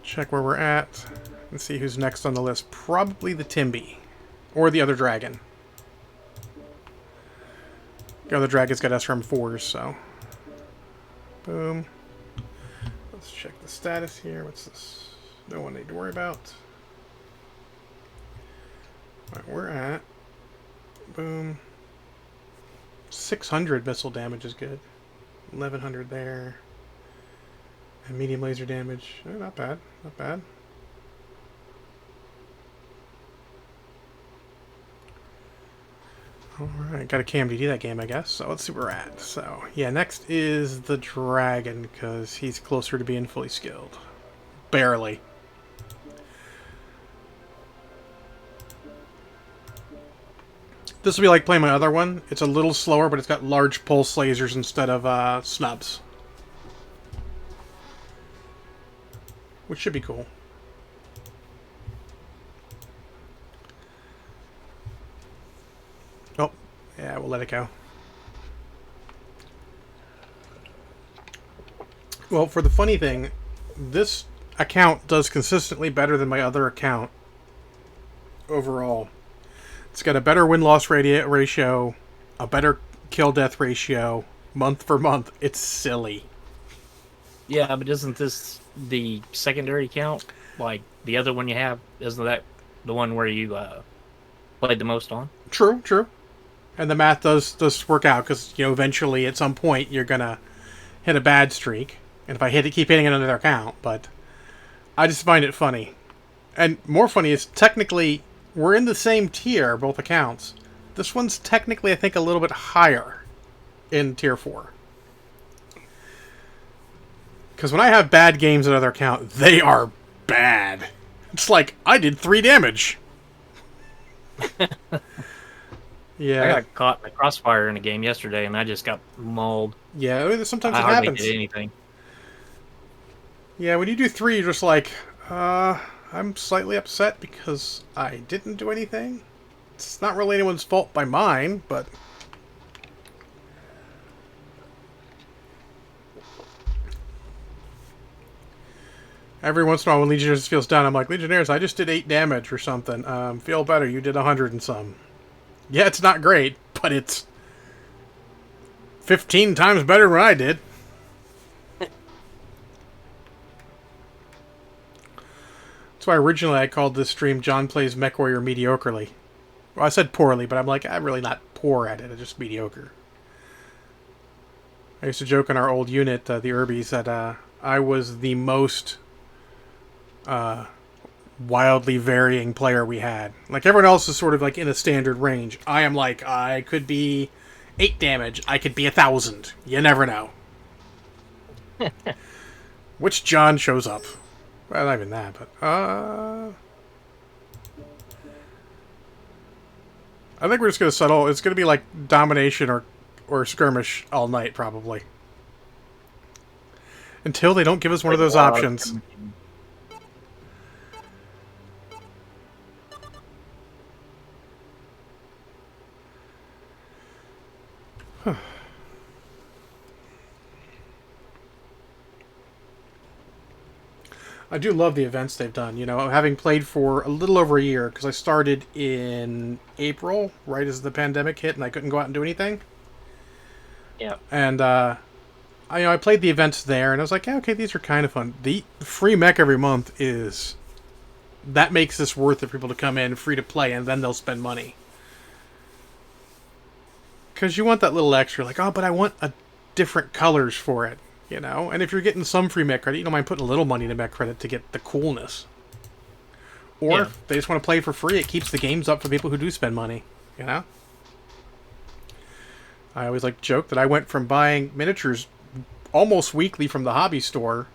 Check where we're at. Let's see who's next on the list. Probably the Timby. Or the other dragon. The other dragon's got SRM4s, so... Boom. Let's check the status here. What's this? No one need to worry about. Alright, we're at... Boom. 600 missile damage is good. 1100 there. And medium laser damage. Oh, not bad. Not bad. Alright, got a KMDD that game, I guess. So let's see where we're at. So, yeah, next is the dragon, because he's closer to being fully skilled. Barely. This will be like playing my other one. It's a little slower, but it's got large pulse lasers instead of snubs. Which should be cool. Oh, yeah, we'll let it go. Well, for the funny thing, this account does consistently better than my other account overall. It's got a better win-loss ratio, a better kill-death ratio, month for month. It's silly. Yeah, but isn't this the secondary count? Like, the other one you have, isn't that the one where you played the most on? True, true. And the math does work out, because, you know, eventually, at some point, you're going to hit a bad streak. And if I keep hitting it on another account, but I just find it funny. And more funny is, technically, we're in the same tier, both accounts. This one's technically, I think, a little bit higher in tier 4. Because when I have bad games on another account, they are bad. It's like, I did 3 damage. Yeah. I got caught in a crossfire in a game yesterday, and I just got mauled. Yeah, I mean, sometimes I it hardly happens. did anything. Yeah, when you do 3, you're just like, I'm slightly upset because I didn't do anything. It's not really anyone's fault by mine, but... Every once in a while when Legionnaires feels down, I'm like, Legionnaires, I just did 8 damage or something. Feel better, you did 100 and some. Yeah, it's not great, but it's 15 times better than I did. That's why originally I called this stream John Plays Mechwarrior Mediocrely. Well, I said poorly, but I'm like, I'm really not poor at it, I'm just mediocre. I used to joke in our old unit, the Urbies, that I was the most wildly varying player we had. Like, everyone else is sort of like in a standard range. I am like, I could be 8 damage, I could be 1,000. You never know. Which John shows up? Well, not even that, but I think we're just gonna settle. It's gonna be like domination or skirmish all night, probably. Until they don't give us one of those options. I do love the events they've done. You know, having played for a little over a year, because I started in April, right as the pandemic hit, and I couldn't go out and do anything. Yeah. And I played the events there, and I was like, yeah, okay, these are kind of fun. The free mech every month that makes this worth it for people to come in, free to play, and then they'll spend money. Because you want that little extra, like, oh, but I want different colors for it. You know, and if you're getting some free mech credit, you don't mind putting a little money into mech credit to get the coolness. Or if they just want to play for free, it keeps the games up for people who do spend money. You know? I always like to joke that I went from buying miniatures almost weekly from the hobby store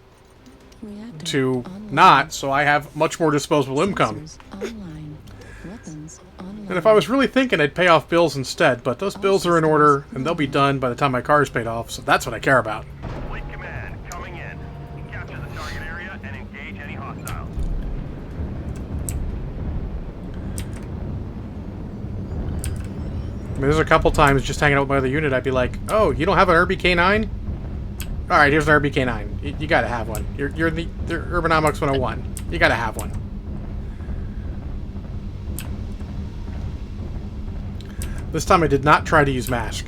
Reactor to online. not, so I have much more disposable income. Sensors online. Weapons online. And if I was really thinking, I'd pay off bills instead, but those bills are in order, and they'll be done by the time my car's paid off, so that's what I care about. Fleet command coming in. Capture the target area and engage any hostiles. I mean, there's a couple times just hanging out with my other unit, I'd be like, oh, you don't have an RBK-9? Alright, here's an RBK-9. You gotta have one. You're the Urbanomics 101. You gotta have one. This time I did not try to use mask.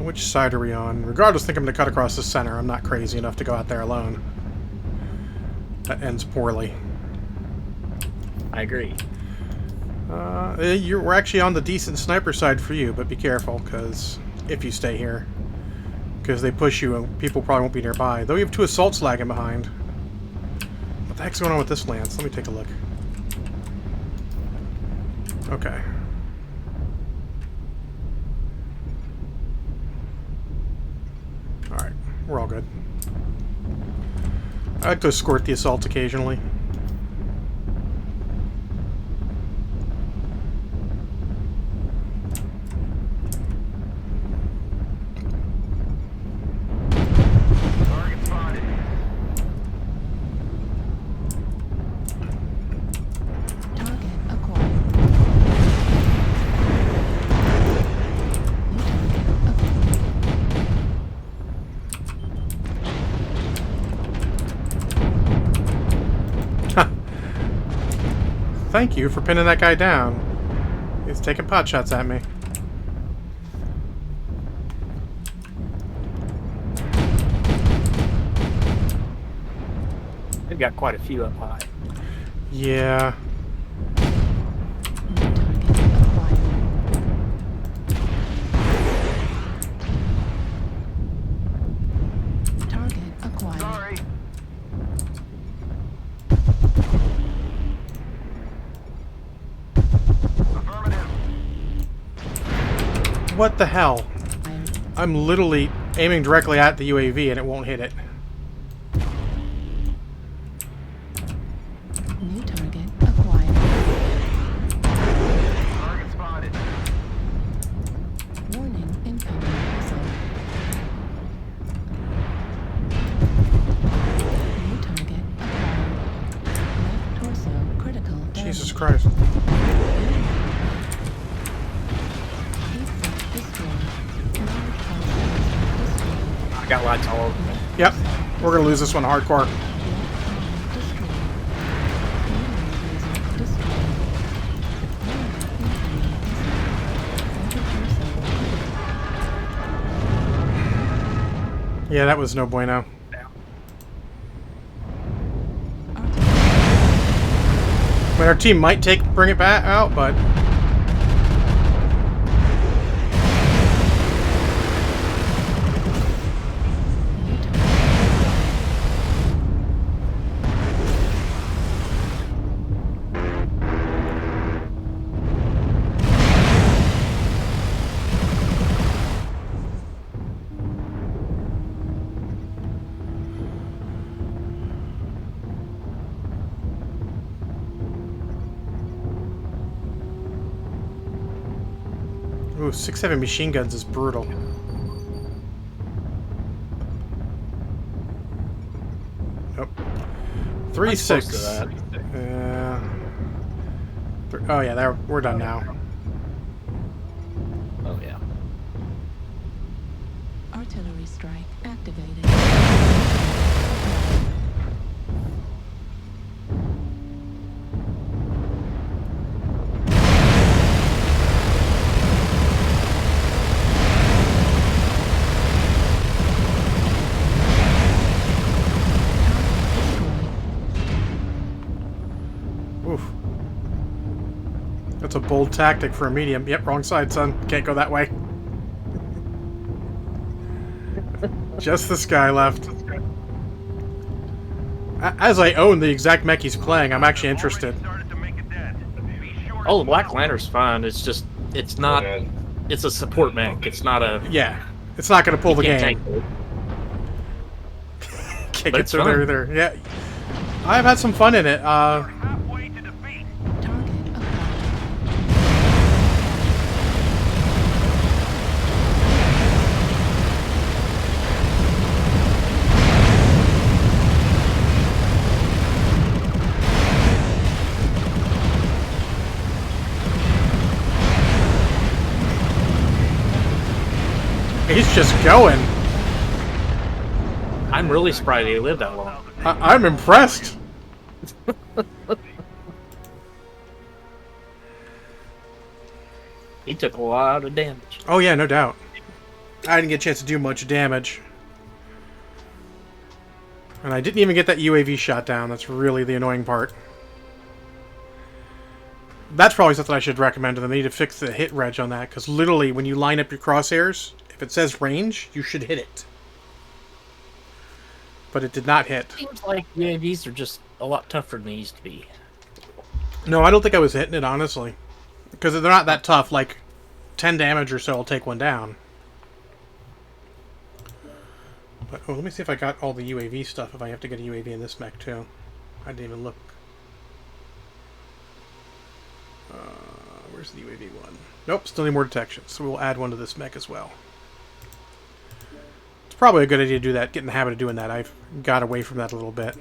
Which side are we on? Regardless, I think I'm going to cut across the center. I'm not crazy enough to go out there alone. That ends poorly. I agree. We're actually on the decent sniper side for you, but be careful, because if you stay here. Because they push you and people probably won't be nearby. Though you have 2 assaults lagging behind. What the heck's going on with this lance? Let me take a look. Okay. Alright, we're all good. I like to escort the assault occasionally. Target spotted. Target acquired. New target acquired. Thank you for pinning that guy down. He's taking pot shots at me. They've got quite a few up high. Yeah. New target acquired. Target acquired. Sorry. Affirmative. What the hell? Acquired. I'm literally aiming directly at the UAV and it won't hit it. New target Christ. I got lights all over me. Yep. We're going to lose this one hardcore. Yeah, that was no bueno. I mean, our team might bring it back out, but... Ooh, 6-7 machine guns is brutal. Nope. 3-6. Oh yeah, we're done now. Oh yeah. Artillery strike activated. Oof. That's a bold tactic for a medium. Yep, wrong side, son. Can't go that way. Just this guy left. As I own the exact mech he's playing, I'm actually interested. Oh, the Black Lantern's fine. It's just, it's not, it's a support mech. It's not a... Yeah. It's not going to pull the can't game. tank it. Can't But get it's through fun. there. Yeah. I've had some fun in it. Target acquired. He's just going. I'm really surprised he lived that long. I'm impressed. He took a lot of damage. Oh yeah, no doubt. I didn't get a chance to do much damage. And I didn't even get that UAV shot down. That's really the annoying part. That's probably something I should recommend to them. They need to fix the hit reg on that, because literally when you line up your crosshairs, if it says range, you should hit it. But it did not hit. Seems like UAVs are just a lot tougher than they used to be. No, I don't think I was hitting it, honestly. Because they're not that tough. Like, 10 damage or so will take one down. But, oh, let me see if I got all the UAV stuff, if I have to get a UAV in this mech, too. I didn't even look. Where's the UAV one? Nope, still need more detection, so we'll add one to this mech as well. It's probably a good idea to do that, get in the habit of doing that. I've got away from that a little bit.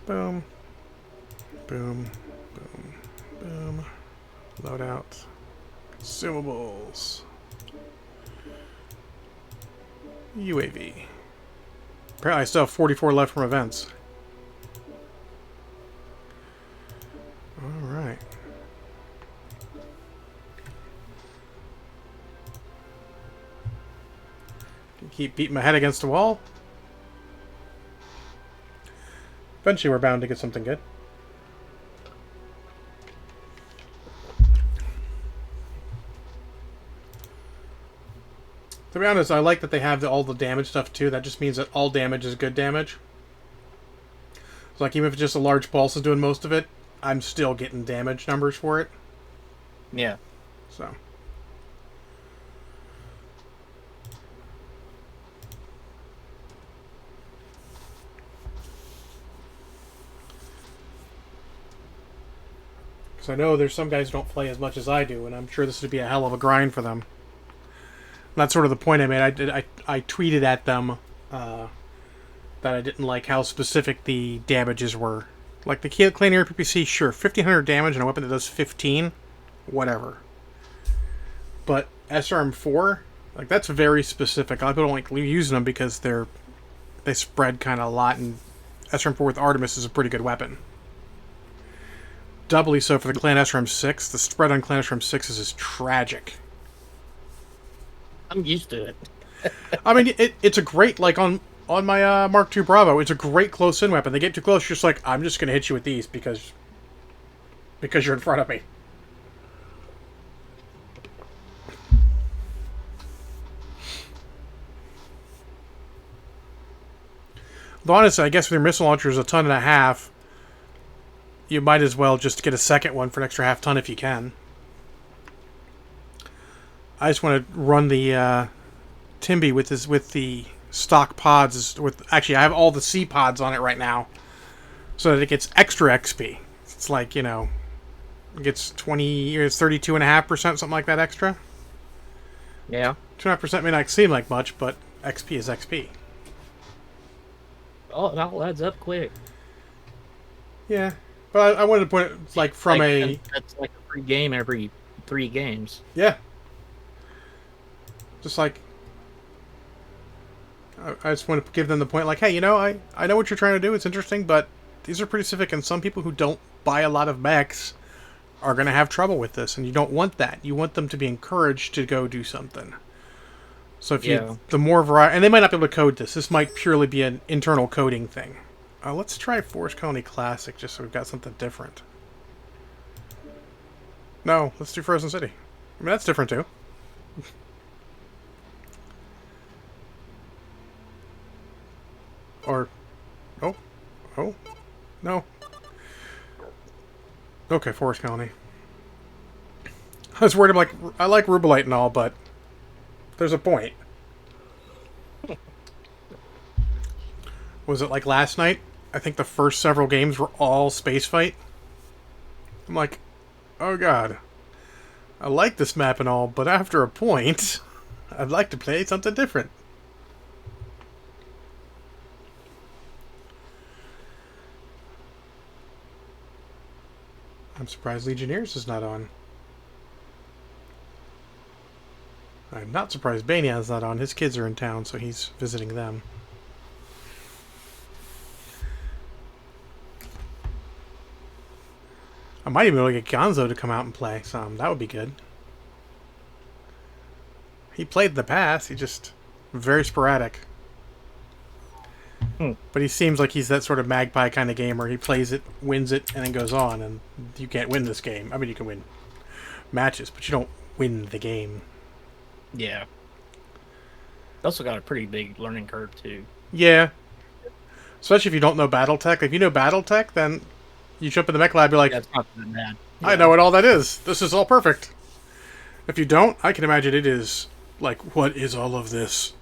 Boom. Boom. Boom. Boom. Loadout. Consumables. UAV. Apparently I still have 44 left from events. Alright. Keep beating my head against the wall. Eventually we're bound to get something good. To be honest, I like that they have all the damage stuff too. That just means that all damage is good damage. So like even if it's just a large pulse is doing most of it, I'm still getting damage numbers for it. Yeah. So. Because I know there's some guys who don't play as much as I do, and I'm sure this would be a hell of a grind for them. And that's sort of the point I made. I tweeted at them that I didn't like how specific the damages were Like the Clan Air PPC, sure, 1500 damage on a weapon that does 15, whatever. But SRM4, like that's very specific. A lot of people don't like using them because they spread kind of a lot, and SRM4 with Artemis is a pretty good weapon. Doubly so for the Clan SRM6. The spread on Clan SRM6 is tragic. I'm used to it. I mean, it's a great, like, on my Mark II Bravo, it's a great close-in weapon. They get too close, you're just like, I'm just going to hit you with these because you're in front of me. Though honestly, I guess with your missile launcher is 1.5 tons, you might as well just get a second one for an extra 0.5 ton if you can. I just want to run the Timby with the stock pods. Actually, I have all the C pods on it right now, so that it gets extra XP. It's like, you know, it gets 32.5%, something like that extra. Yeah. 2.5% may not seem like much, but XP is XP. Oh, it all adds up quick. Yeah, but I wanted to put it like from that's like a free game every 3 games. Yeah. Just like, I just want to give them the point, like, hey, you know, I know what you're trying to do. It's interesting, but these are pretty specific, and some people who don't buy a lot of mechs are going to have trouble with this, and you don't want that. You want them to be encouraged to go do something. So if the more variety, and they might not be able to code this. This might purely be an internal coding thing. Let's try Forest Colony Classic, just so we've got something different. No, let's do Frozen City. I mean, that's different too. Or, oh, no. Okay, Forest Colony. I was worried, I like Rubelite and all, but there's a point. Was it like last night? I think the first several games were all space fight. I'm like, oh god. I like this map and all, but after a point, I'd like to play something different. I'm surprised Legionnaires is not on. I'm not surprised Banyan's not on. His kids are in town, so he's visiting them. I might even be able to get Gonzo to come out and play some. That would be good. He played in the past. He just very sporadic. But he seems like he's that sort of magpie kind of gamer. He plays it, wins it, and then goes on. And you can't win this game. I mean, you can win matches, but you don't win the game. Yeah. Also got a pretty big learning curve, too. Yeah. Especially if you don't know Battletech. If you know Battletech, then you jump in the mech lab, you're like, that's not that bad. Yeah. I know what all that is. This is all perfect. If you don't, I can imagine it is like, what is all of this?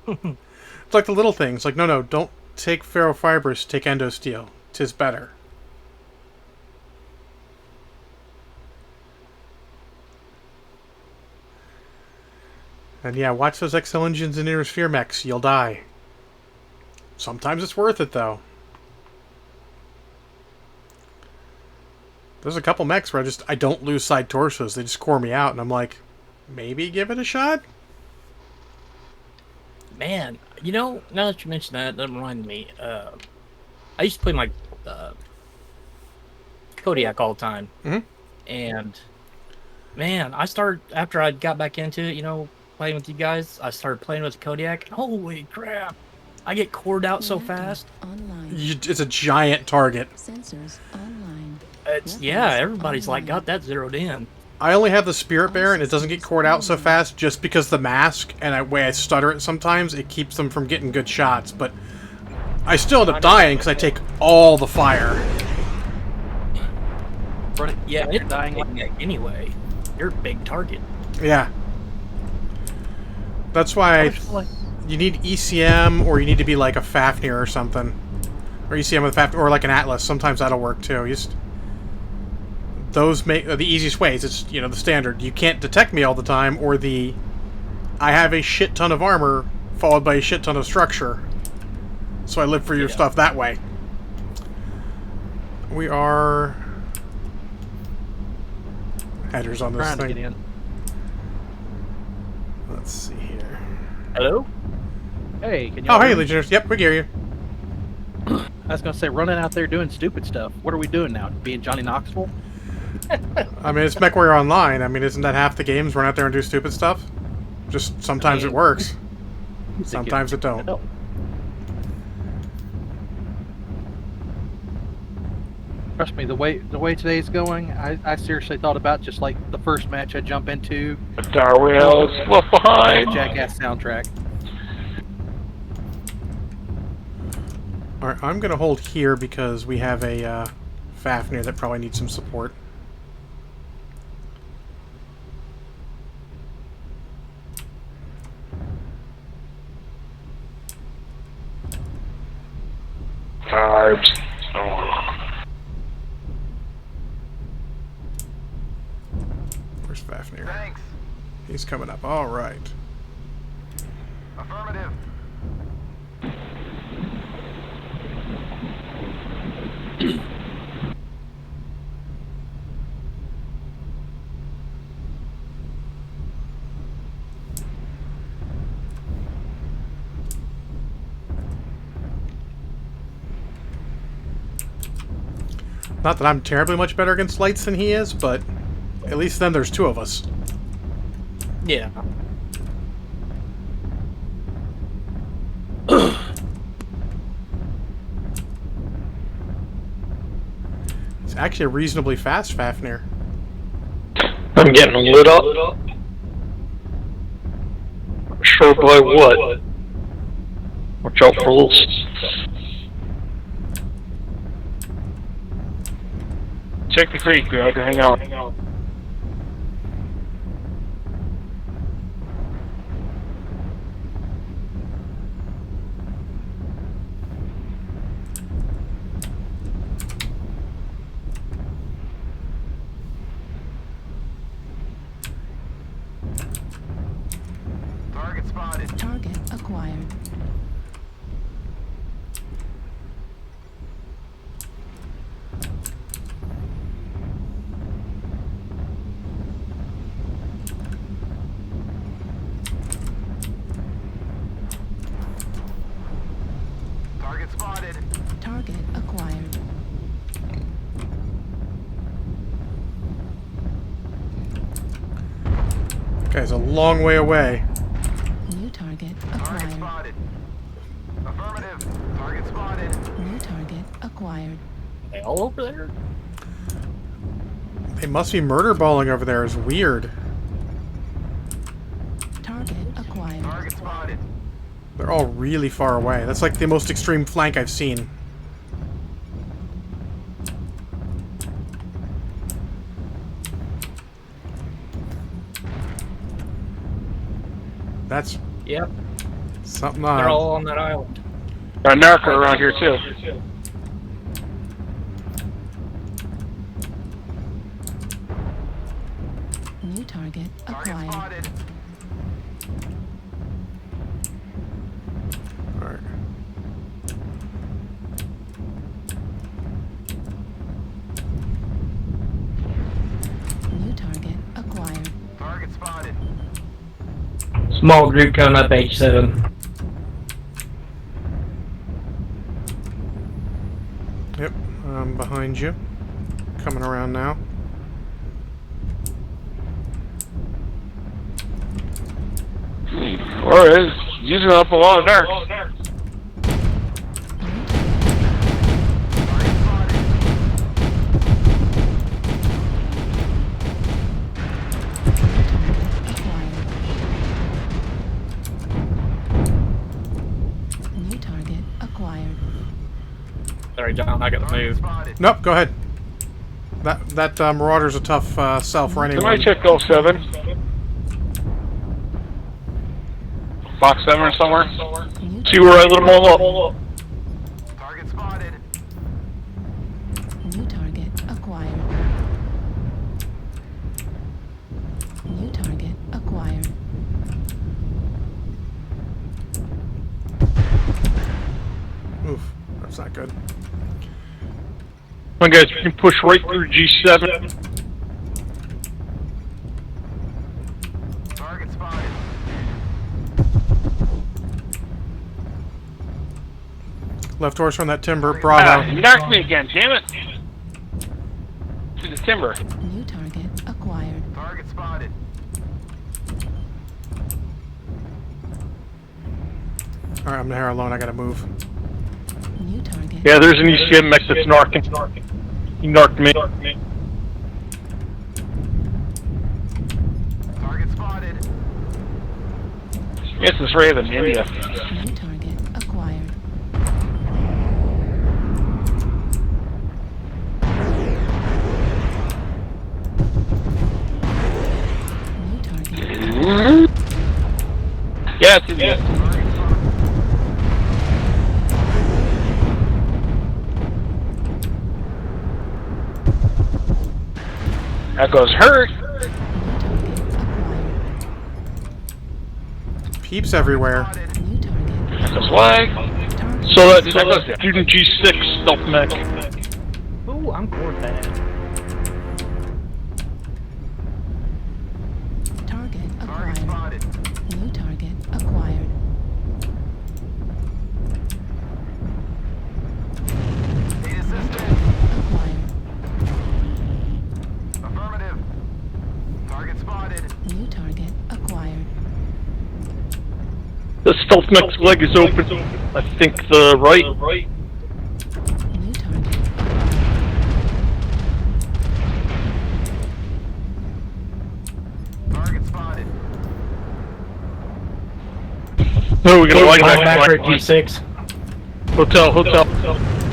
It's like the little things. Like, no, don't take ferrofibers, take endosteel. 'Tis better. And yeah, watch those XL engines and inner sphere mechs. You'll die. Sometimes it's worth it, though. There's a couple mechs where I don't lose side torsos. They just core me out, and I'm like, maybe give it a shot? Man, you know, now that you mention that reminded me. I used to play my Kodiak all the time. Mm-hmm. And, man, after I got back into it, you know, playing with you guys, I started playing with the Kodiak. Holy crap. I get cored out so fast. It's a giant target. Sensors online. Yeah, everybody's like got that zeroed in. I only have the Spirit Bear, and it doesn't get cored out so fast just because the mask, and the way I stutter it sometimes, it keeps them from getting good shots. But I still end up dying because I take all the fire. Yeah, it's dying like anyway. You're a big target. Yeah. That's why you need ECM, or you need to be like a Fafnir or something. Or ECM with Fafnir, or like an Atlas. Sometimes that'll work too. Those make the easiest ways. It's, you know, the standard. You can't detect me all the time, or I have a shit ton of armor followed by a shit ton of structure. So I live for your stuff that way. we are headers on this Trying to thing. get in. Let's see here. Hello? Hey, can you? Oh, hey, Legionnaires. Yep, we hear you. I was gonna say, running out there doing stupid stuff. What are we doing now? Being Johnny Knoxville? I mean, it's Mechwarrior Online. I mean, isn't that half the games? Run out there and do stupid stuff? Just sometimes it works. Sometimes it don't. No. Trust me, the way today's going, I seriously thought about just like the first match I jump into. Darwell is left behind. Jackass soundtrack. Alright, I'm going to hold here because we have a Fafnir that probably needs some support. Carbs. Oh. Where's Fafnir? Thanks. He's coming up. Alright. Affirmative. Not that I'm terribly much better against lights than he is, but at least then there's two of us. Yeah. It's actually a reasonably fast Fafnir. I'm getting lit up. Sure by what? Watch out for little... Check the creek, bro. Hang out. Target spotted. Target acquired. Target spotted. Target acquired. Guy's a long way away. New target Target acquired. spotted. Affirmative. Target spotted. New target acquired. Are they all over there? They must be murder balling over there. It's weird. Target acquired. Target spotted. They're all really far away. That's like the most extreme flank I've seen. That's Yep. something They're odd. all on that island. Got a narco around here, too. New target Target acquired. spotted. Alright. New target acquired. Target spotted. Small group coming up H7. Yep, I'm behind you. Coming around now. Or is using up a lot of nerfs. Target spotted. New target acquired. Sorry, John, I gotta Target move. spotted. Nope, go ahead. That Marauder's a tough sell for anyone. Somebody check Gulf 7. Box 7 or somewhere. New See where I lit them all up. Target spotted. New target acquired. New target acquired. Oof, that's not good. on, guys, we can push right through G7. Target spotted. Left horse from that timber. Ah, Bravo. you knocked me again, damn it! To the timber. New target acquired. Target spotted. Alright, I'm here alone. I gotta move. New target. Yeah, there's an ECM mech that's narking. He narked me. Target spotted. Yes, it's Raven, India. New target acquired. New target. Yeah, it's India. That goes hurt. New target acquired. Peeps everywhere. New target. That goes lag. Target. So that goes student G6 stealth mech. Ooh, I'm core bad. Target Target acquired. spotted. New target acquired. Need assistance. Acquired. Affirmative. Target spotted. New target acquired. The stealth mech's leg is open. I think the right. New target. Target spotted. No, we're gonna lag I'm back for back. G6. Hotel.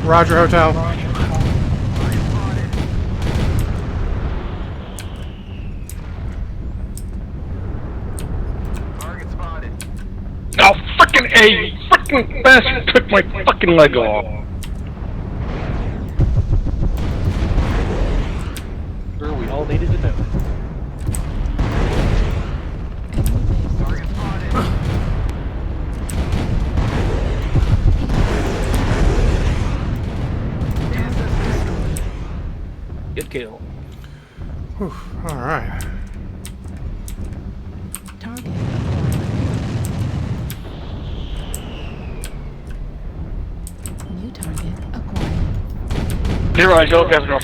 Roger, hotel. Target spotted. Oh, frickin' A! Frickin' bastard took my fucking leg off. Sure, we all needed to know. Enemy base. Target spotted. Need assistance. Good kill. Whew, alright. Target acquired. New target acquired. Here I go, Governor.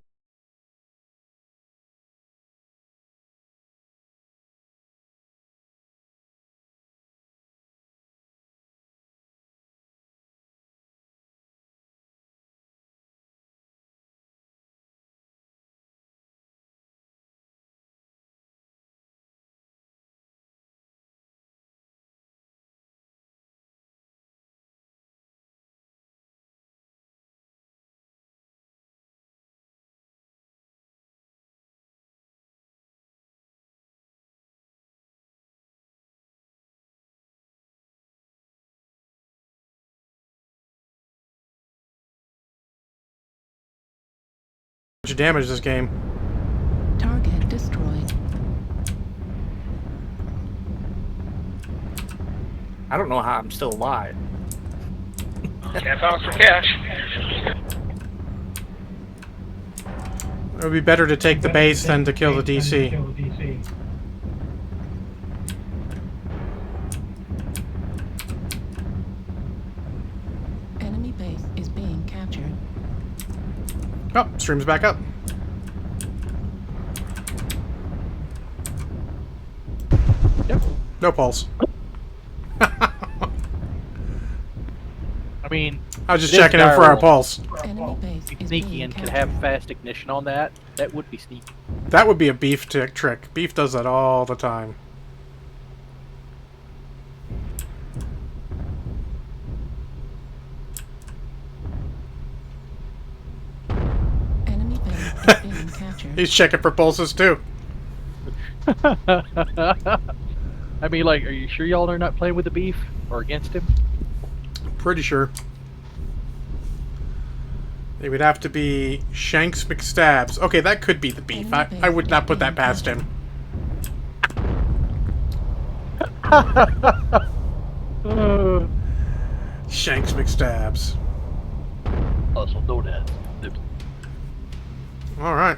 Much damage this game. Target destroyed. I don't know how I'm still alive. Can't bounce for cash. It would be better to take the base than to kill the DC. Enemy base is being captured. Oh, stream's back up. Yep. No pulse. I mean, I was just This checking in guy for our will- pulse. Enemy base is sneaky being and could captured. have fast ignition on that. That would be sneaky. That would be a beef trick. Beef does that all the time. Enemy base is being captured. He's checking for pulses too. I mean, like, are you sure y'all are not playing with the beef or against him? Pretty sure. It would have to be Shanks McStabs. Okay, that could be the beef. I would not put that past him. Shanks McStabs. Also know that. All right.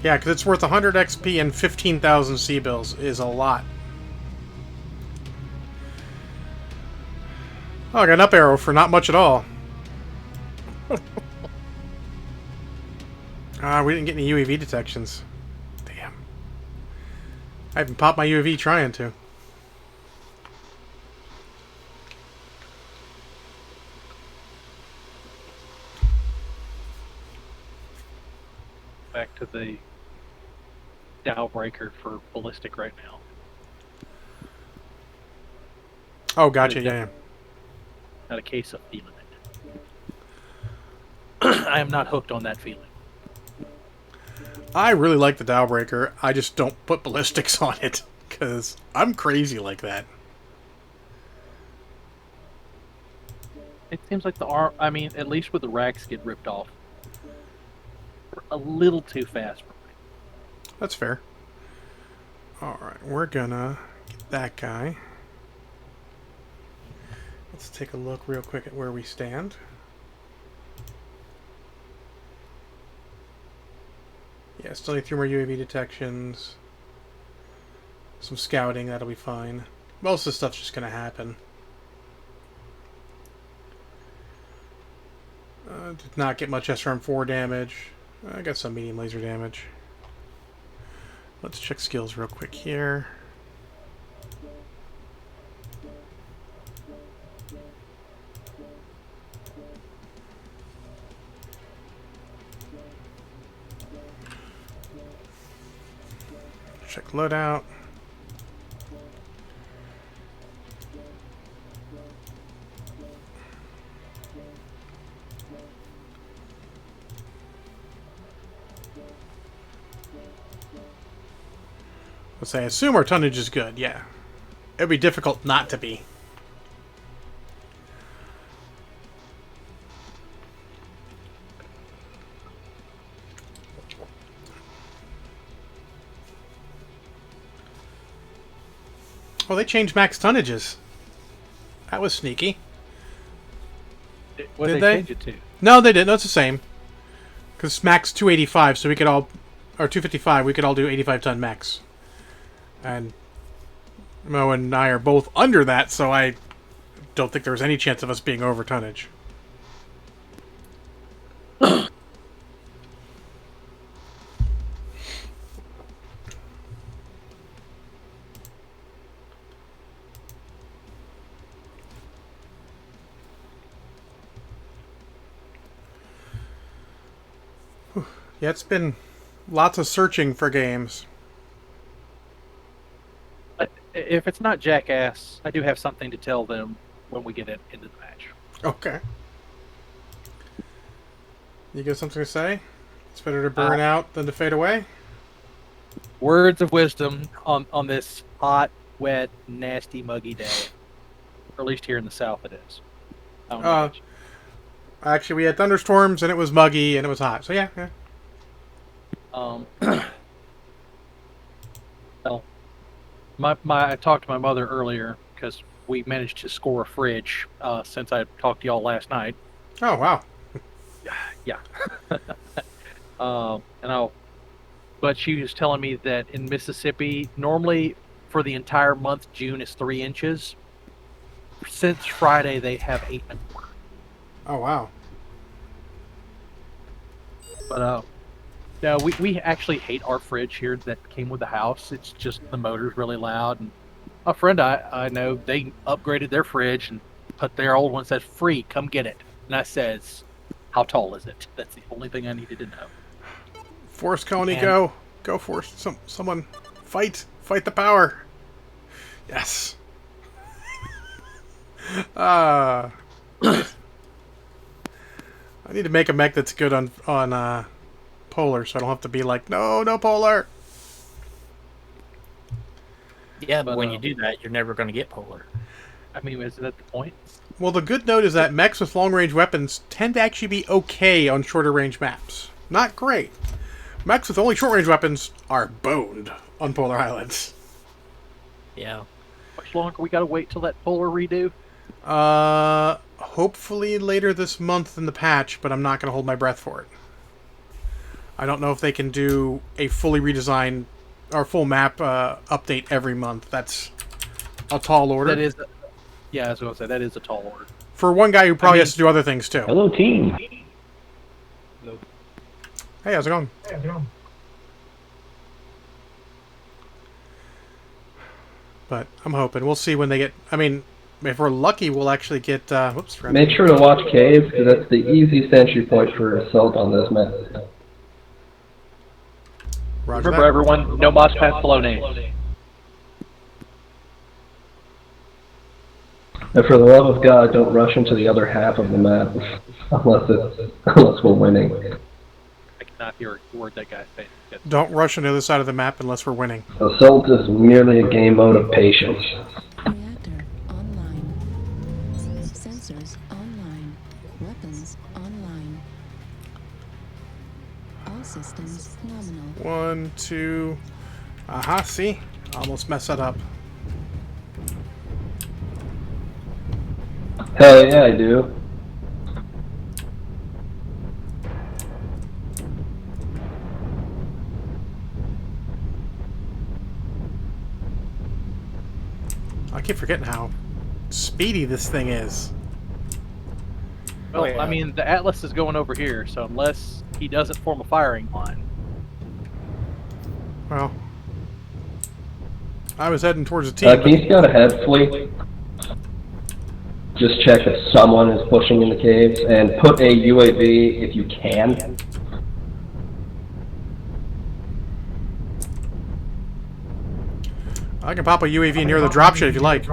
Yeah, because it's worth 100 XP and 15,000 C-bills is a lot. Oh, I got an up arrow for not much at all. We didn't get any UAV detections. Damn. I haven't popped my UAV trying to. Back to the Dow breaker for ballistic right now. Oh, gotcha, yeah. Not a case of feeling it. I am not hooked on that feeling. I really like the Dow breaker. I just don't put ballistics on it because I'm crazy like that. It seems like the arm. I mean, at least with the racks get ripped off. A little too fast for me. That's fair. Alright, we're gonna get that guy. Let's take a look real quick at where we stand. Yeah, still need 3 more UAV detections. Some scouting, that'll be fine. Most of the stuff's just gonna happen. Did not get much SRM4 damage. I got some medium laser damage. Let's check skills real quick here. Check loadout. Let's say, I assume our tonnage is good, yeah. It'd be difficult not to be. Oh, they changed max tonnages. That was sneaky. What did did they change it to? No, they didn't. No, it's the same. Because max 285, so we could all... Or 255, we could all do 85-ton max. And Mo and I are both under that, so I don't think there's any chance of us being over tonnage. Yeah, it's been lots of searching for games. If it's not Jackass, I do have something to tell them when we get into the match. Okay. You got something to say? It's better to burn out than to fade away? Words of wisdom on this hot, wet, nasty, muggy day. Or at least here in the South it is. I don't know. Actually, we had thunderstorms, and it was muggy, and it was hot. So, yeah. Well, I talked to my mother earlier because we managed to score a fridge since I talked to y'all last night. Oh, wow. Yeah. But she was telling me that in Mississippi, normally for the entire month, June is 3 inches. Since Friday, they have 8 and more. Oh, wow. But, no, we actually hate our fridge here that came with the house. It's just the motor's really loud. And a friend I know, they upgraded their fridge and put their old one, says free, come get it. And I says, how tall is it? That's the only thing I needed to know. Force Coney, go. Go Force. Someone fight. Fight the power. Yes. I need to make a mech that's good on Polar, so I don't have to be like, no Polar. Yeah, but when you do that, you're never going to get Polar. I mean, is that the point? Well, the good note is that mechs with long-range weapons tend to actually be okay on shorter-range maps. Not great. Mechs with only short-range weapons are boned on Polar Islands. Yeah. Much longer we got to wait till that Polar redo? hopefully later this month in the patch, but I'm not going to hold my breath for it. I don't know if they can do a fully redesigned or full map update every month. That's a tall order. That is, yeah, I was going to say that is a tall order for one guy who probably has to do other things too. Hello, team. Hey, how's it going? But I'm hoping. We'll see when they get... I mean, if we're lucky, we'll actually get... whoops. Make sure to watch caves, because that's the easiest entry point for assault on this map. Roger Remember, that. everyone, no moss pass below nades. And for the love of God, don't rush into the other half of the map, unless we're winning. I cannot hear a word that guy saying. Don't rush on the other side of the map unless we're winning. Assault is merely a game mode of patience. Reactor online. Sensors online. Weapons online. All systems nominal. 1, 2... Aha, see? Almost messed that up. Hell yeah, I do. I keep forgetting how speedy this thing is. Well, Oh, yeah. I mean, the Atlas is going over here, so unless he doesn't form a firing line. Well, I was heading towards the team. Can you scout ahead, Fleet? Just check if someone is pushing in the caves, and put a UAV if you can. I can pop a UAV near the dropship if you like.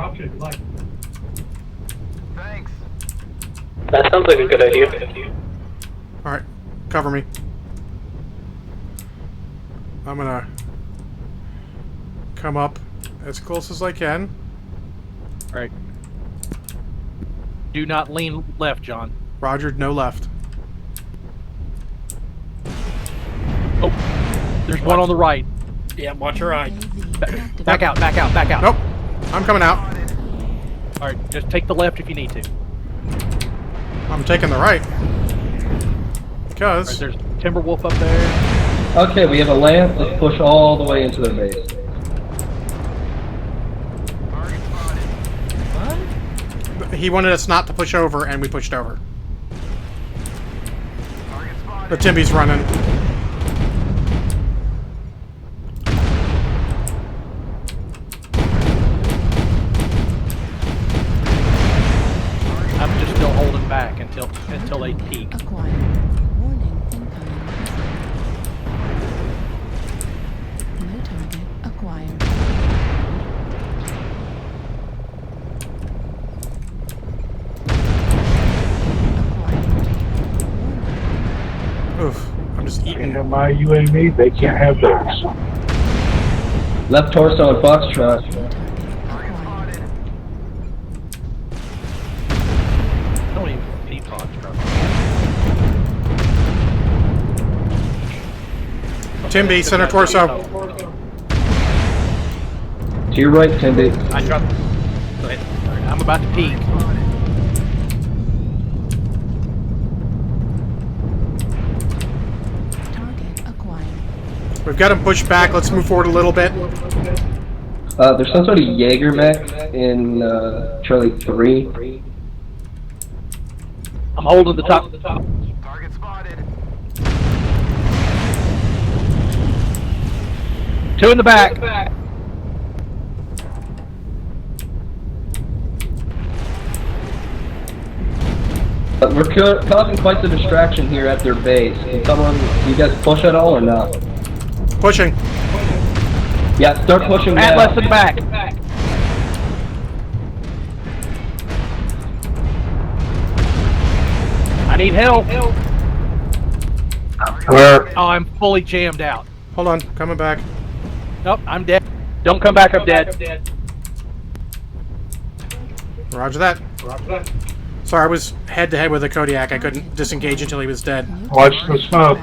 Thanks. That sounds like a good idea. Alright, cover me. I'm gonna come up as close as I can. Right. Do not lean left, John. Roger, no left. Oh, there's one on the right. Yeah, watch your eye. Back out, back out, back out. Nope, I'm coming out. All right, just take the left if you need to. I'm taking the right. All Because... right, there's Timberwolf up there. Okay, we have a lance. Let's push all the way into their base. Target spotted. he wanted us not to push over, and we pushed over. Target spotted. The Timby's running. I'm just still holding back until they peak. Acquired. Warning incoming. No target acquired. Oof, I'm just eating. And my UAV, they can't have those. Left torso and Foxtrot. Target spotted. Don't even peep on truck. Timby, center torso. To your right, Timby. I dropped. Go ahead. All right, I'm about to peak. Target acquired. We've got him pushed back. Let's move forward a little bit. There's some sort of Jaeger mech in Charlie 3. I'm holding the top. Target spotted. Two in the back. We're causing quite the distraction here at their base. Can someone, you guys push at all or not? Pushing. Yeah, start pushing now. Atlas in the back. I need help. Where? Oh, I'm fully jammed out. Hold on, coming back. Nope, I'm dead. Don't come back, I'm dead. Roger that. Sorry, I was head-to-head with a Kodiak. I couldn't disengage until he was dead. Watch the smoke.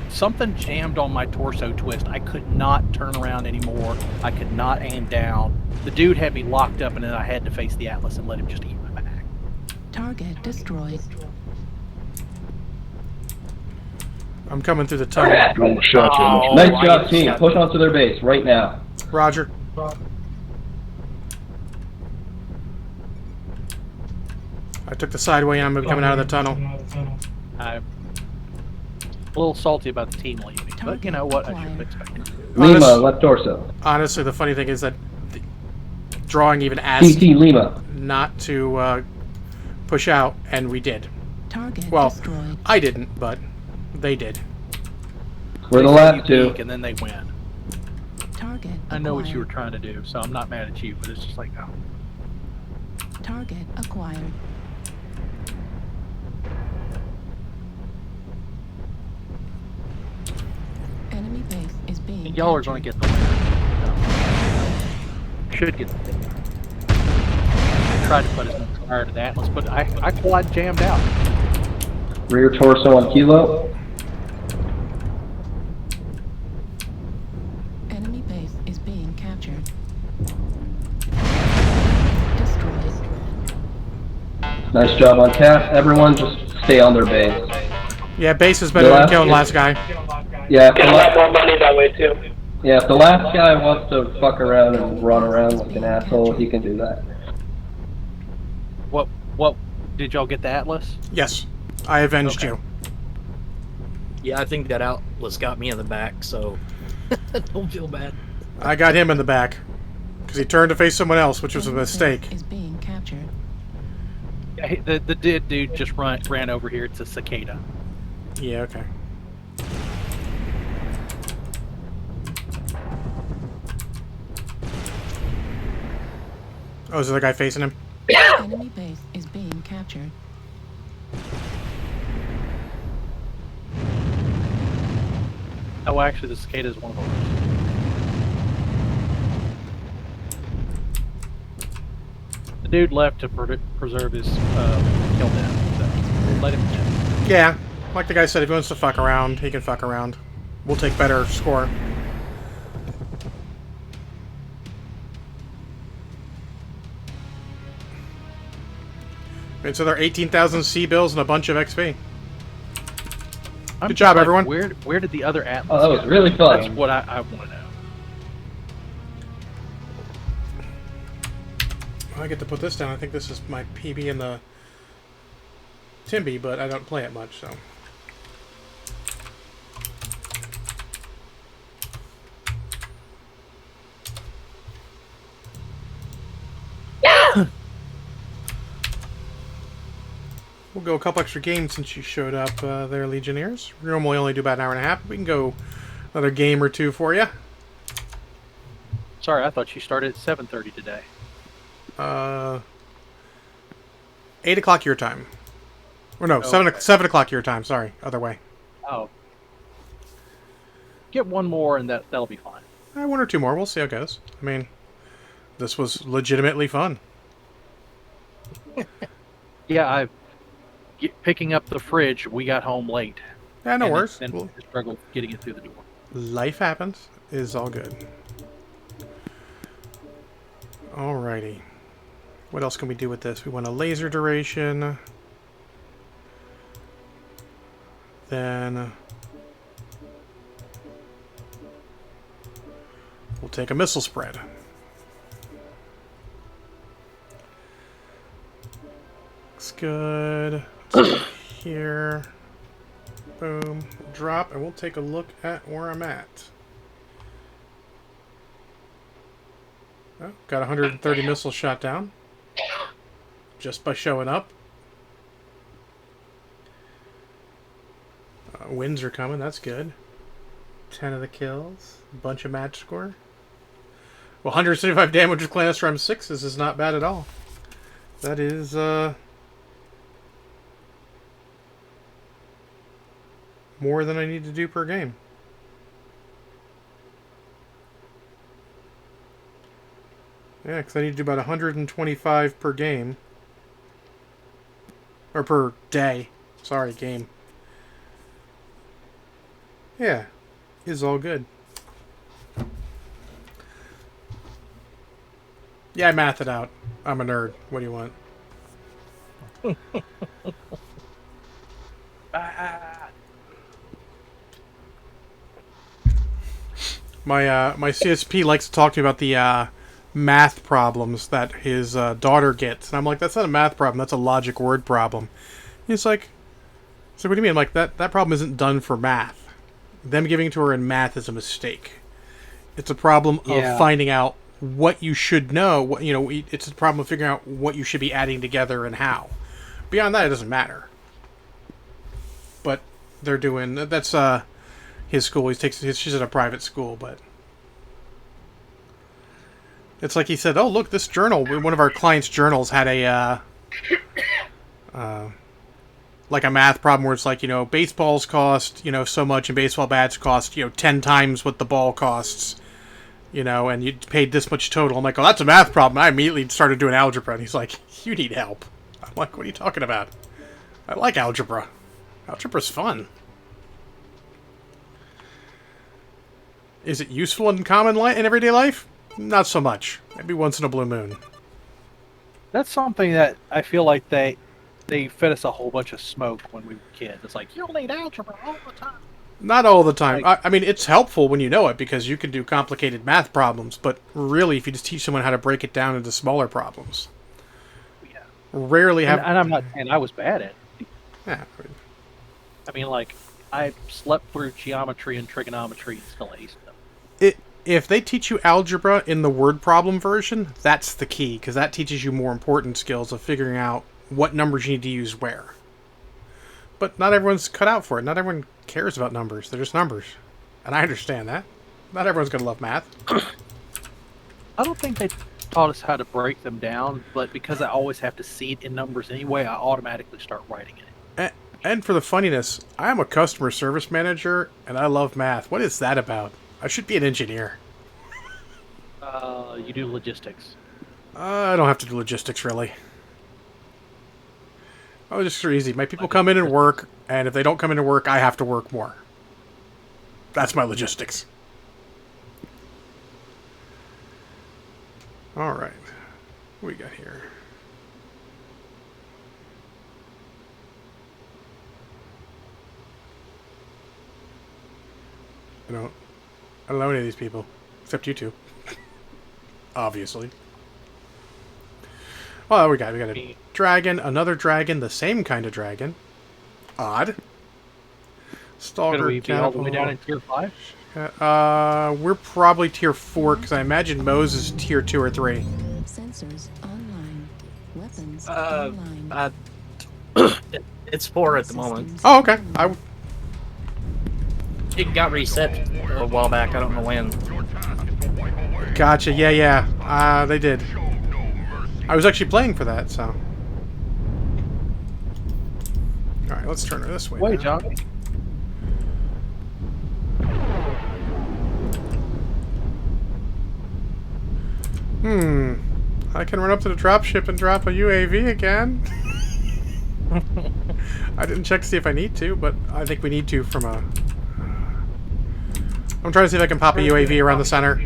Something jammed on my torso twist. I could not turn around anymore. I could not aim down. The dude had me locked up, and then I had to face the Atlas and let him just eat my back. Target destroyed. I'm coming through the tunnel. Nice job, team. Push onto their base right now. Roger. I took the side way and I'm coming out of the tunnel. I'm a little salty about the team leaving, but you know what? I should have expected. Lima, left torso. Honestly, the funny thing is that the drawing even asked TT Lima. not to push out, and we did. Target Well, destroyed. I didn't, but they did. We're the They said last you two. peek and then they win. Target I know what you were acquired. trying to do, so I'm not mad at you, but it's just like, oh. Target acquired. Enemy base is being Y'all are going to get the win. Should get the win. I tried to put as much fire to the Atlas, but I quad jammed out. Rear torso on Kilo. Enemy base is being captured. Destroyed. Nice job on Cap. Everyone just stay on their base. Yeah, base is better than killing the last guy. Yeah, Get a lot more money that way too. yeah, if the last guy wants to fuck around and run around like an asshole, he can do that. What did y'all get the Atlas? Yes, I avenged you. Yeah, I think that Atlas got me in the back, so don't feel bad. I got him in the back because he turned to face someone else, which was a Enemy base mistake. is being captured. Yeah, the dead dude just ran over here. It's a cicada. Yeah, okay. Oh, is there a guy facing him? Enemy base is being captured. Oh, actually, the cicada is one of ours. The dude left to preserve his kill down, so let him go. Yeah, like the guy said, if he wants to fuck around, he can fuck around. We'll take better score. And so there are 18,000 C bills and a bunch of XP. I'm Good job, like, everyone. Where did the other Atlas Oh, that was go? really fun. That's what I want to know. I get to put this down. I think this is my PB in the Timby, but I don't play it much, so. We'll go a couple extra games since you showed up there, Legionnaires. We normally only do about an hour and a half. We can go another game or two for you. Sorry, I thought you started at 7:30 today. 8 o'clock your time. Or no, Oh, 7 o'clock your time. Sorry, other way. Oh. Get one more and that'll be fine. One or two more. We'll see how it goes. I mean, this was legitimately fun. Yeah, picking up the fridge, we got home late. Yeah, no worries. And We'll- struggled getting it through the door. Life happens. Is all good. Alrighty. What else can we do with this? We want a laser duration. Then we'll take a missile spread. Looks good. Let's go here. Boom. Drop, and we'll take a look at where I'm at. Oh, got 130 missiles shot down. Just by showing up. Wins are coming, that's good. 10 of the kills. A bunch of match score. Well, 175 damage with Clan SRM 6. This is not bad at all. That is, more than I need to do per game. Yeah, because I need to do about 125 per game. Or per day. Sorry, game. Yeah, is all good. Yeah, I mathed it out. I'm a nerd. What do you want? My CSP likes to talk to me about the math problems that his daughter gets, and I'm like, that's not a math problem. That's a logic word problem. He's like, so what do you mean? I'm like, that problem isn't done for math. Them giving it to her in math is a mistake. It's a problem of finding out what you should know. It's a problem of figuring out what you should be adding together and how. Beyond that, it doesn't matter. But they're doing that's his school. She's at a private school, but it's like he said, "Oh, look, this journal. One of our clients' journals had a like a math problem where it's like, baseballs cost, so much, and baseball bats cost, 10 times what the ball costs, and you paid this much total." I'm like, "Oh, that's a math problem." I immediately started doing algebra, and he's like, "You need help." I'm like, "What are you talking about? I like algebra. Algebra's fun." Is it useful in in everyday life? Not so much. Maybe once in a blue moon. That's something that I feel like they fed us a whole bunch of smoke when we were kids. It's like, you'll need algebra all the time. Not all the time. I mean, it's helpful when you know it because you can do complicated math problems, but really, if you just teach someone how to break it down into smaller problems. Yeah. Rarely have... And I'm not saying I was bad at it. Yeah. I mean, like, I slept through geometry and trigonometry and still aced them. If they teach you algebra in the word problem version, that's the key, because that teaches you more important skills of figuring out what numbers you need to use where. But not everyone's cut out for it. Not everyone cares about numbers. They're just numbers. And I understand that. Not everyone's going to love math. I don't think they taught us how to break them down, but because I always have to see it in numbers anyway, I automatically start writing it. And for the funniness, I am a customer service manager, and I love math. What is that about? I should be an engineer. You do logistics. I don't have to do logistics, really. Oh, just so easy. My people come in and work, and if they don't come into work, I have to work more. That's my logistics. Alright. What we got here? I don't know any of these people. Except you two. Obviously. Oh, we got a dragon, another dragon, the same kind of dragon. Odd. Stalker. Could we be all the way down in tier 5? We're probably tier 4 because I imagine Moe's is tier 2 or 3. Sensors online. Weapons online. It's 4 at the moment. Oh, okay. It got reset a while back. I don't know when. Gotcha. Yeah. They did. I was actually playing for that, so. Alright, let's turn her this way. Wait, John. I can run up to the dropship and drop a UAV again. I didn't check to see if I need to, but I think we need to from a... I'm trying to see if I can pop a UAV around the center.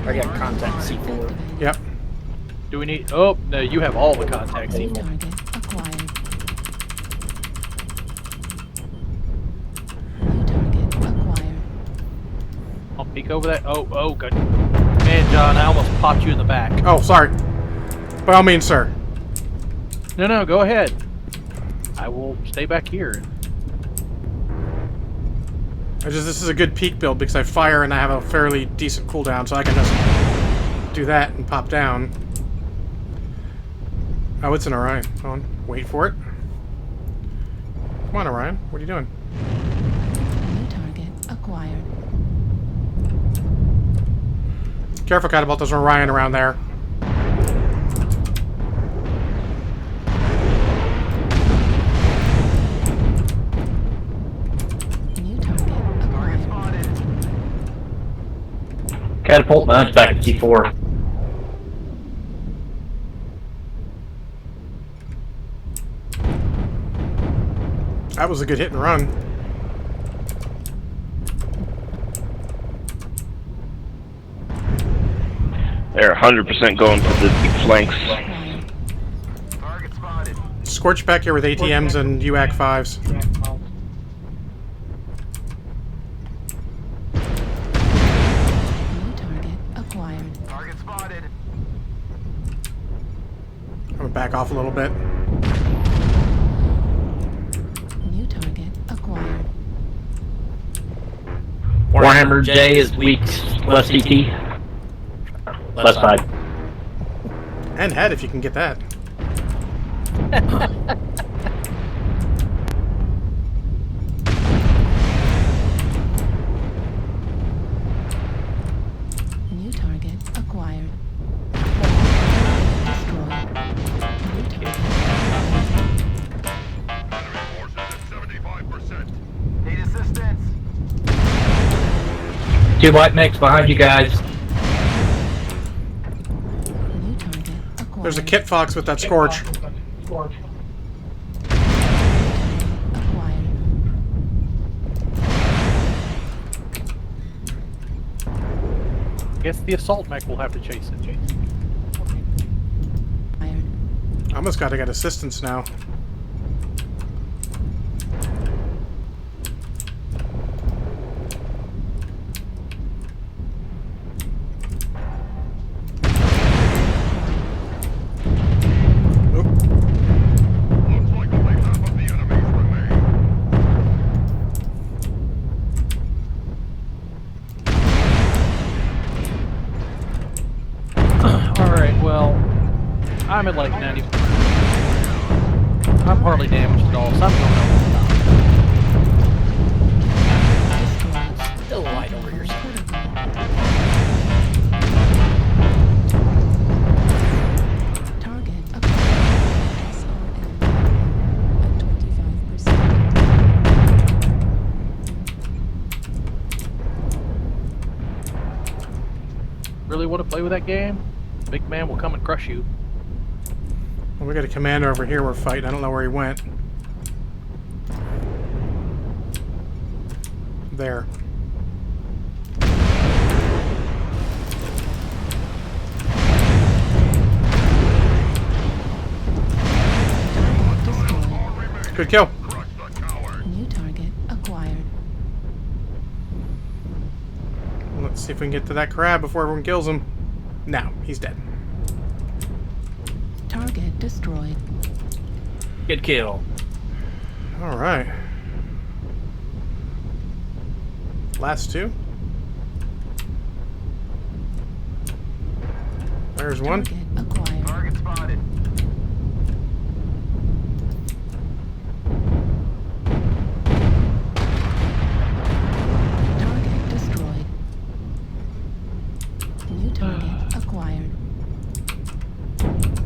I got contact C4. Yep. Do we need... Oh, no, you have all the contacts. Target acquired. New target acquired. I'll peek over that. Oh, good. Man, John, I almost popped you in the back. Oh, sorry. By all means, sir. No, go ahead. I will stay back here. This is a good peak build because I fire and I have a fairly decent cooldown, so I can just do that and pop down. Oh, it's an Orion. Hold on. Wait for it. Come on, Orion. What are you doing? New target acquired. Careful, Catapult. There's an Orion around there. Catapult mounts back at T4. That was a good hit and run. They're 100% going for the big flanks. Target spotted. Scorch back here with ATMs and UAC 5s. New target acquired. Target spotted. I'm gonna back off a little bit. New target acquired. Warhammer J is weak. Left CT. Left side. And head if you can get that. New target acquired. Destroyed. New target. Enemy forces at 75%. Need assistance. 2 white mechs behind you guys. New target acquired. There's a Kit Fox with that Scorch. Acquired. Guess the assault mech will have to chase it. Acquired. I almost gotta get assistance now. Oop. Looks like only half of the enemies remain. Alright, well, I'm at like 90. I'm hardly damaged at all, so I'm going over the top. Destroyed. Still light over your side. Target acquired. SRM at 25%. Really want to play with that game? Big man will come and crush you. Well, we got a commander over here we're fighting. I don't know where he went. There. Destroyed. Good kill. Crush the coward. New target acquired. Let's see if we can get to that crab before everyone kills him. No, he's dead. Target destroyed. Good kill. Alright. Last two. There's one. Target acquired. Target spotted. Target destroyed. New target acquired.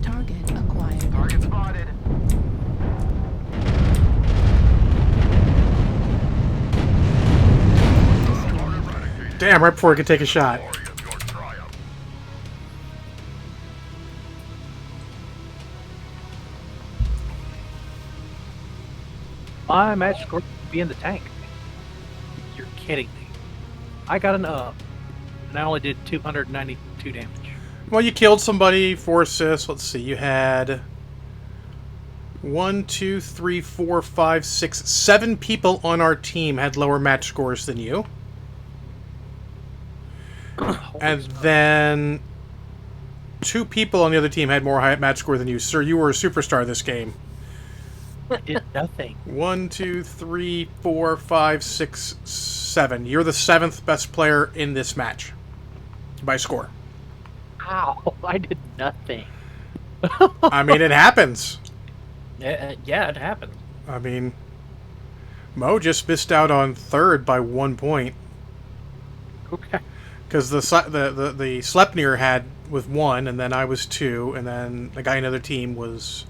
Target acquired. Target spotted. Destroyed. Damn, right before I could take a shot. Glory of your triumph. My match score would be in the tank. You're kidding me. I got an up, and I only did 292 damage. Well, you killed somebody, 4 assists. Let's see, you had 1, 2, 3, 4, 5, 6, 7 people on our team had lower match scores than you. And then 2 people on the other team had more high match score than you. Sir, you were a superstar this game. Did nothing. 1, 2, 3, 4, 5, 6, 7. You're the 7th best player in this match by score. Ow, I did nothing. I mean, it happens. Yeah, it happened. I mean, Mo just missed out on 3rd by 1 point. Okay. Because the Sleipnir had with 1, and then I was 2, and then the guy in another team was...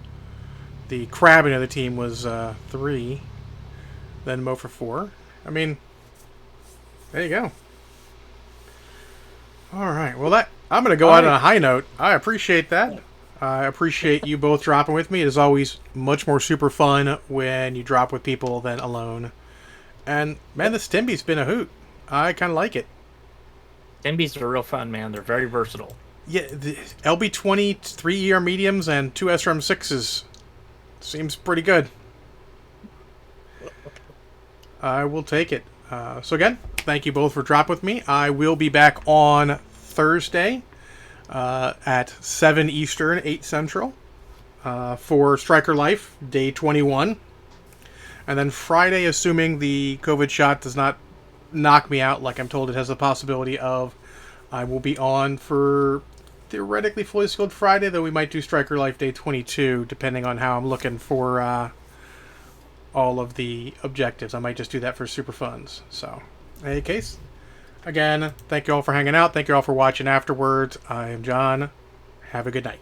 The crab in another team was 3. Then Mo for 4. I mean, there you go. Alright, well I'm going to go out on a high note. I appreciate that. I appreciate you both dropping with me. It is always much more super fun when you drop with people than alone. And, man, this Timby's been a hoot. I kind of like it. Timbies are real fun, man. They're very versatile. Yeah, the LB20, 3 ER mediums, and 2 SRM6s. Seems pretty good. I will take it. So again, thank you both for dropping with me. I will be back on Thursday at 7 Eastern, 8 Central for Stryker Lyfe, day 21. And then Friday, assuming the COVID shot does not knock me out like I'm told it has the possibility of, I will be on for theoretically fully skilled Friday, though we might do Stryker Lyfe day 22, depending on how I'm looking for all of the objectives. I might just do that for super funds. So, in any case, again, thank you all for hanging out. Thank you all for watching afterwards. I am John. Have a good night.